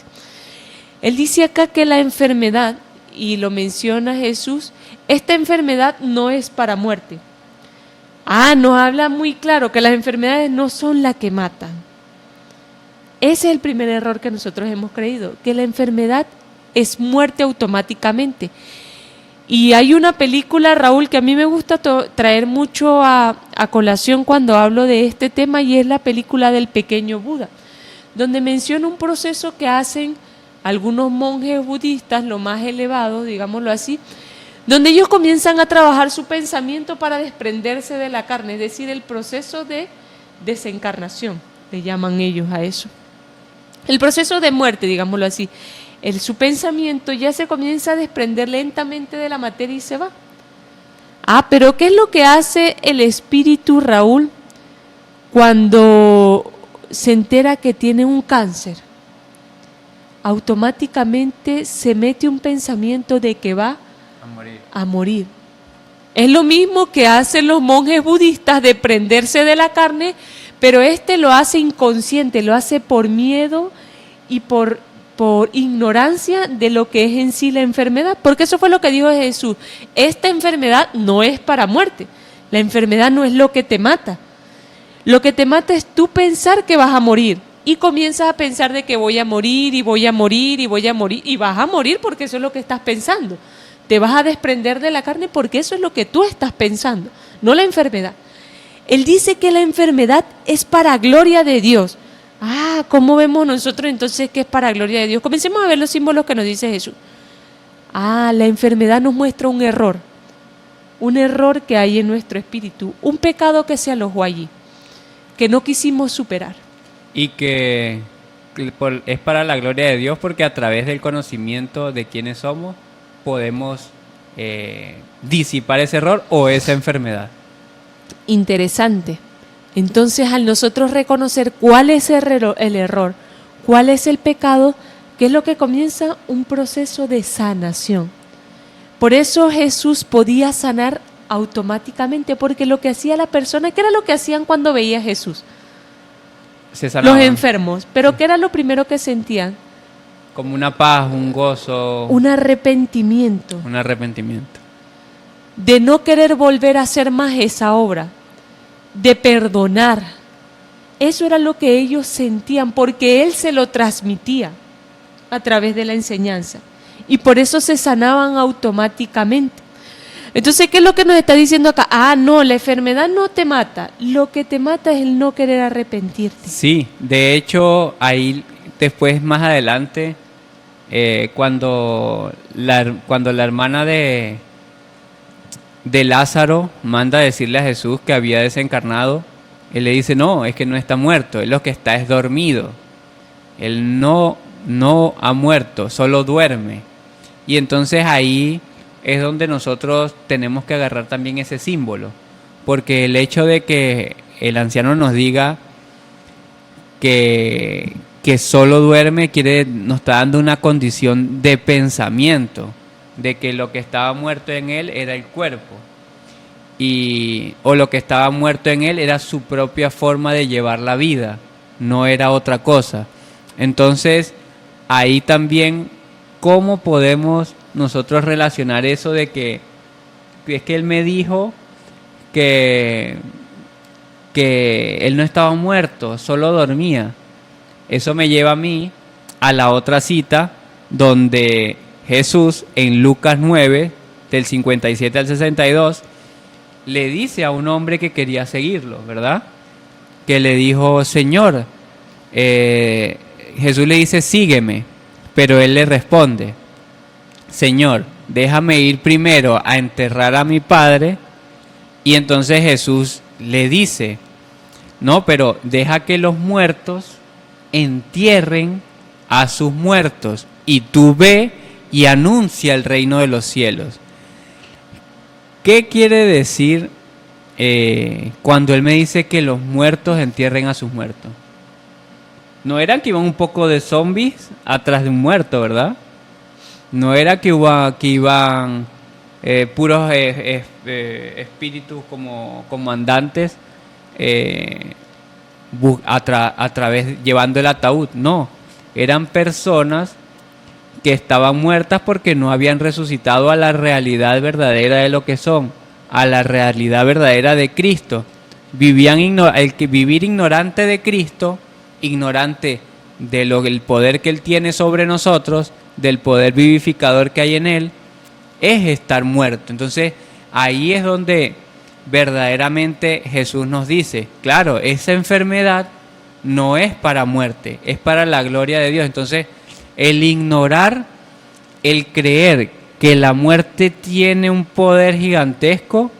Él dice acá que la enfermedad, y lo menciona Jesús, esta enfermedad no es para muerte. Nos habla muy claro que las enfermedades no son las que matan. Ese es el primer error que nosotros hemos creído, que la enfermedad es muerte automáticamente. Y hay una película, Raúl, que a mí me gusta traer mucho a colación cuando hablo de este tema, y es la película del pequeño Buda, donde menciona un proceso que hacen algunos monjes budistas, lo más elevado, digámoslo así, donde ellos comienzan a trabajar su pensamiento para desprenderse de la carne, es decir, el proceso de desencarnación, le llaman ellos a eso. El proceso de muerte, digámoslo así. Su pensamiento ya se comienza a desprender lentamente de la materia y se va. Pero ¿qué es lo que hace el espíritu, Raúl, cuando se entera que tiene un cáncer? Automáticamente se mete un pensamiento de que va a morir. Es lo mismo que hacen los monjes budistas, de prenderse de la carne, pero lo hace inconsciente, lo hace por miedo y por ignorancia de lo que es en sí la enfermedad, porque eso fue lo que dijo Jesús: esta enfermedad no es para muerte, la enfermedad no es lo que te mata, lo que te mata es tú pensar que vas a morir, y comienzas a pensar de que voy a morir, y voy a morir, y voy a morir, y vas a morir porque eso es lo que estás pensando, te vas a desprender de la carne porque eso es lo que tú estás pensando, no la enfermedad. Él dice que la enfermedad es para gloria de Dios. ¿Cómo vemos nosotros entonces que es para gloria de Dios? Comencemos a ver los símbolos que nos dice Jesús. La enfermedad nos muestra un error que hay en nuestro espíritu, un pecado que se alojó allí, que no quisimos superar. Y que es para la gloria de Dios, porque a través del conocimiento de quiénes somos podemos disipar ese error o esa enfermedad. Interesante. Entonces, al nosotros reconocer cuál es el error, cuál es el pecado, ¿qué es lo que comienza? Un proceso de sanación. Por eso Jesús podía sanar automáticamente, porque lo que hacía la persona, ¿qué era lo que hacían cuando veía a Jesús? Se sanaban. Los enfermos, pero ¿qué era lo primero que sentían? Como una paz, un gozo. Un arrepentimiento. Un arrepentimiento. De no querer volver a hacer más esa obra, de perdonar. Eso era lo que ellos sentían, porque Él se lo transmitía a través de la enseñanza, y por eso se sanaban automáticamente. Entonces, ¿qué es lo que nos está diciendo acá? No, la enfermedad no te mata, lo que te mata es el no querer arrepentirte. Sí, de hecho, ahí después, más adelante, cuando la hermana de Lázaro manda a decirle a Jesús que había desencarnado, él le dice: no, es que no está muerto, él lo que está es dormido, él no ha muerto, solo duerme. Y entonces ahí es donde nosotros tenemos que agarrar también ese símbolo, porque el hecho de que el anciano nos diga que que solo duerme, nos está dando una condición de pensamiento, de que lo que estaba muerto en él era el cuerpo, o lo que estaba muerto en él era su propia forma de llevar la vida, no era otra cosa. Entonces, ahí también, ¿cómo podemos nosotros relacionar eso de que es que él me dijo que él no estaba muerto, solo dormía? Eso me lleva a mí a la otra cita donde Jesús en Lucas 9, del 57 al 62, le dice a un hombre que quería seguirlo, ¿verdad? Que le dijo, Señor, Jesús le dice, sígueme, pero él le responde, Señor, déjame ir primero a enterrar a mi padre. Y entonces Jesús le dice, no, pero deja que los muertos entierren a sus muertos y tú ve y anuncia el reino de los cielos. ¿Qué quiere decir cuando él me dice que los muertos entierren a sus muertos? No era que iban un poco de zombies atrás de un muerto, ¿verdad? No era que iban puros espíritus como comandantes a través llevando el ataúd. No, eran personas que estaban muertas porque no habían resucitado a la realidad verdadera de lo que son, a la realidad verdadera de Cristo. Vivir ignorante de Cristo, ignorante del poder que Él tiene sobre nosotros, del poder vivificador que hay en Él, es estar muerto. Entonces ahí es donde verdaderamente Jesús nos dice, claro, esa enfermedad no es para muerte, es para la gloria de Dios. Entonces el ignorar, el creer que la muerte tiene un poder gigantesco,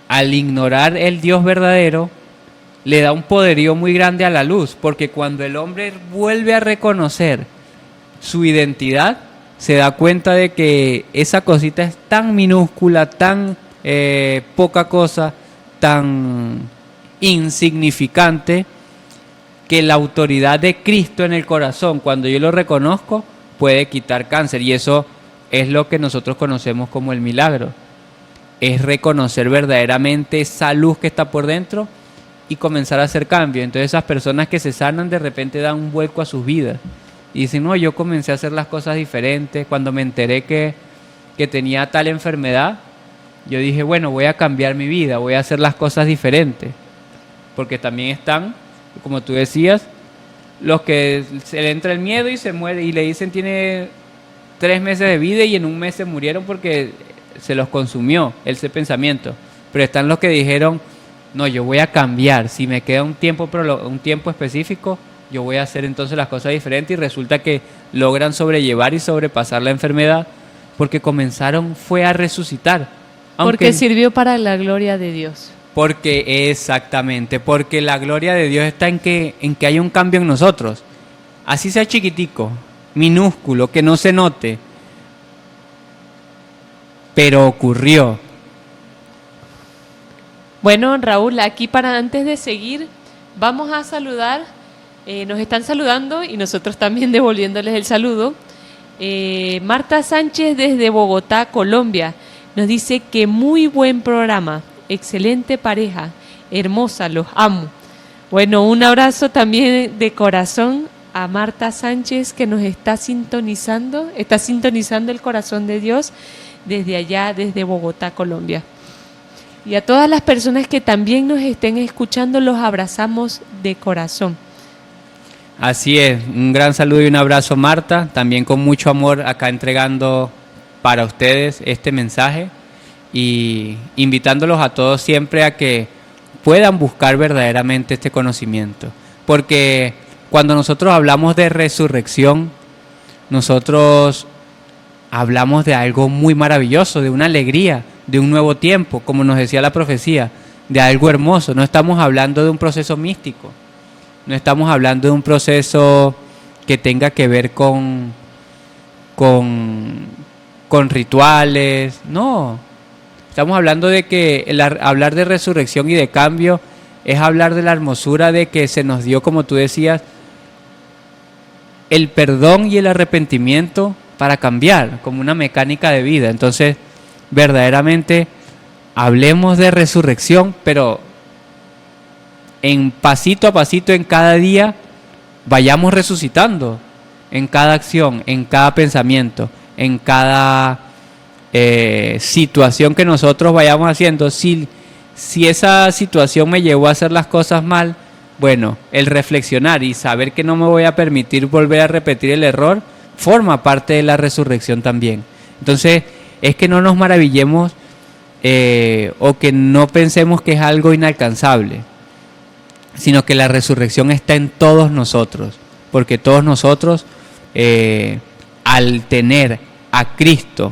al ignorar el Dios verdadero, le da un poderío muy grande a la luz, porque cuando el hombre vuelve a reconocer su identidad, se da cuenta de que esa cosita es tan minúscula, tan poca cosa, tan insignificante, que la autoridad de Cristo en el corazón, cuando yo lo reconozco, puede quitar cáncer. Y eso es lo que nosotros conocemos como el milagro. Es reconocer verdaderamente esa luz que está por dentro y comenzar a hacer cambio. Entonces esas personas que se sanan de repente dan un vuelco a sus vidas. Y dicen, no, yo comencé a hacer las cosas diferentes. Cuando me enteré que tenía tal enfermedad, yo dije, bueno, voy a cambiar mi vida, voy a hacer las cosas diferentes. Porque también están, como tú decías, los que se le entra el miedo y se muere y le dicen tiene 3 meses de vida y en un mes se murieron porque se los consumió ese pensamiento. Pero están los que dijeron, no, yo voy a cambiar, si me queda un tiempo específico, yo voy a hacer entonces las cosas diferentes, y resulta que logran sobrellevar y sobrepasar la enfermedad porque comenzaron fue a resucitar. Porque sirvió para la gloria de Dios. Exactamente, porque la gloria de Dios está en que haya un cambio en nosotros, así sea chiquitico, minúsculo, que no se note, pero ocurrió. Bueno, Raúl, aquí para antes de seguir, vamos a saludar, nos están saludando y nosotros también devolviéndoles el saludo. Marta Sánchez desde Bogotá, Colombia, nos dice que muy buen programa. Excelente pareja, hermosa, los amo. Bueno, un abrazo también de corazón a Marta Sánchez que nos está sintonizando el corazón de Dios desde allá, desde Bogotá, Colombia. Y a todas las personas que también nos estén escuchando, los abrazamos de corazón. Así es, un gran saludo y un abrazo, Marta, también con mucho amor acá entregando para ustedes este mensaje. Y invitándolos a todos siempre a que puedan buscar verdaderamente este conocimiento. Porque cuando nosotros hablamos de resurrección, nosotros hablamos de algo muy maravilloso, de una alegría, de un nuevo tiempo, como nos decía la profecía, de algo hermoso. No estamos hablando de un proceso místico, no estamos hablando de un proceso que tenga que ver con rituales, no. Estamos hablando de que hablar de resurrección y de cambio es hablar de la hermosura de que se nos dio, como tú decías, el perdón y el arrepentimiento para cambiar, como una mecánica de vida. Entonces, verdaderamente, hablemos de resurrección, pero en pasito a pasito, en cada día, vayamos resucitando, en cada acción, en cada pensamiento, en cada situación que nosotros vayamos haciendo. Si esa situación me llevó a hacer las cosas mal, bueno, el reflexionar y saber que no me voy a permitir volver a repetir el error, forma parte de la resurrección también. Entonces, es que no nos maravillemos o que no pensemos que es algo inalcanzable, sino que la resurrección está en todos nosotros, porque todos nosotros, al tener a Cristo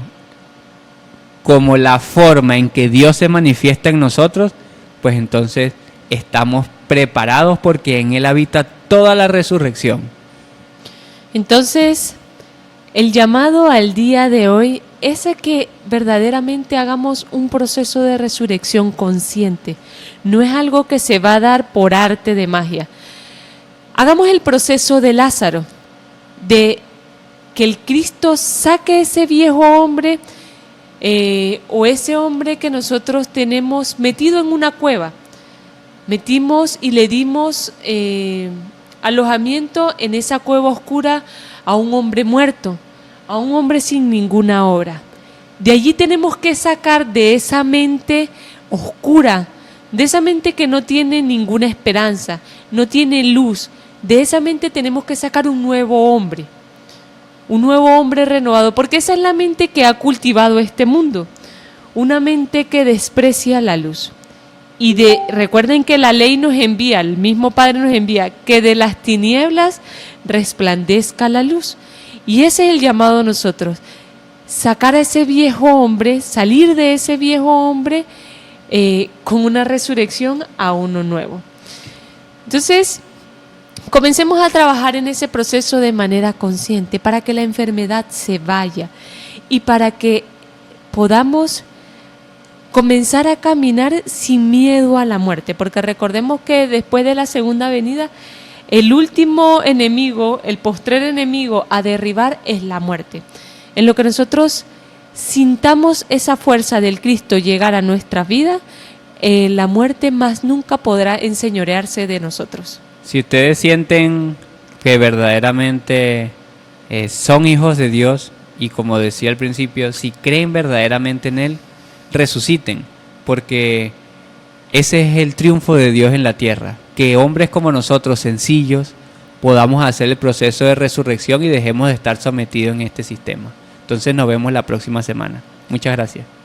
como la forma en que Dios se manifiesta en nosotros, pues entonces estamos preparados porque en Él habita toda la resurrección. Entonces, el llamado al día de hoy es a que verdaderamente hagamos un proceso de resurrección consciente. No es algo que se va a dar por arte de magia. Hagamos el proceso de Lázaro, de que el Cristo saque ese viejo hombre o ese hombre que nosotros tenemos metido en una cueva. Metimos y le dimos alojamiento en esa cueva oscura a un hombre muerto, a un hombre sin ninguna obra. De allí tenemos que sacar de esa mente oscura, de esa mente que no tiene ninguna esperanza, no tiene luz. De esa mente tenemos que sacar un nuevo hombre renovado, porque esa es la mente que ha cultivado este mundo, una mente que desprecia la luz. Y recuerden que la ley nos envía, el mismo Padre nos envía, que de las tinieblas resplandezca la luz. Y ese es el llamado a nosotros, sacar a ese viejo hombre, salir de ese viejo hombre con una resurrección a uno nuevo. Entonces, comencemos a trabajar en ese proceso de manera consciente para que la enfermedad se vaya y para que podamos comenzar a caminar sin miedo a la muerte, porque recordemos que después de la segunda venida, el último enemigo, el postrer enemigo a derribar es la muerte. En lo que nosotros sintamos esa fuerza del Cristo llegar a nuestra vida, la muerte más nunca podrá enseñorearse de nosotros. Si ustedes sienten que verdaderamente son hijos de Dios y, como decía al principio, si creen verdaderamente en Él, resuciten, porque ese es el triunfo de Dios en la tierra, que hombres como nosotros, sencillos, podamos hacer el proceso de resurrección y dejemos de estar sometidos en este sistema. Entonces nos vemos la próxima semana. Muchas gracias.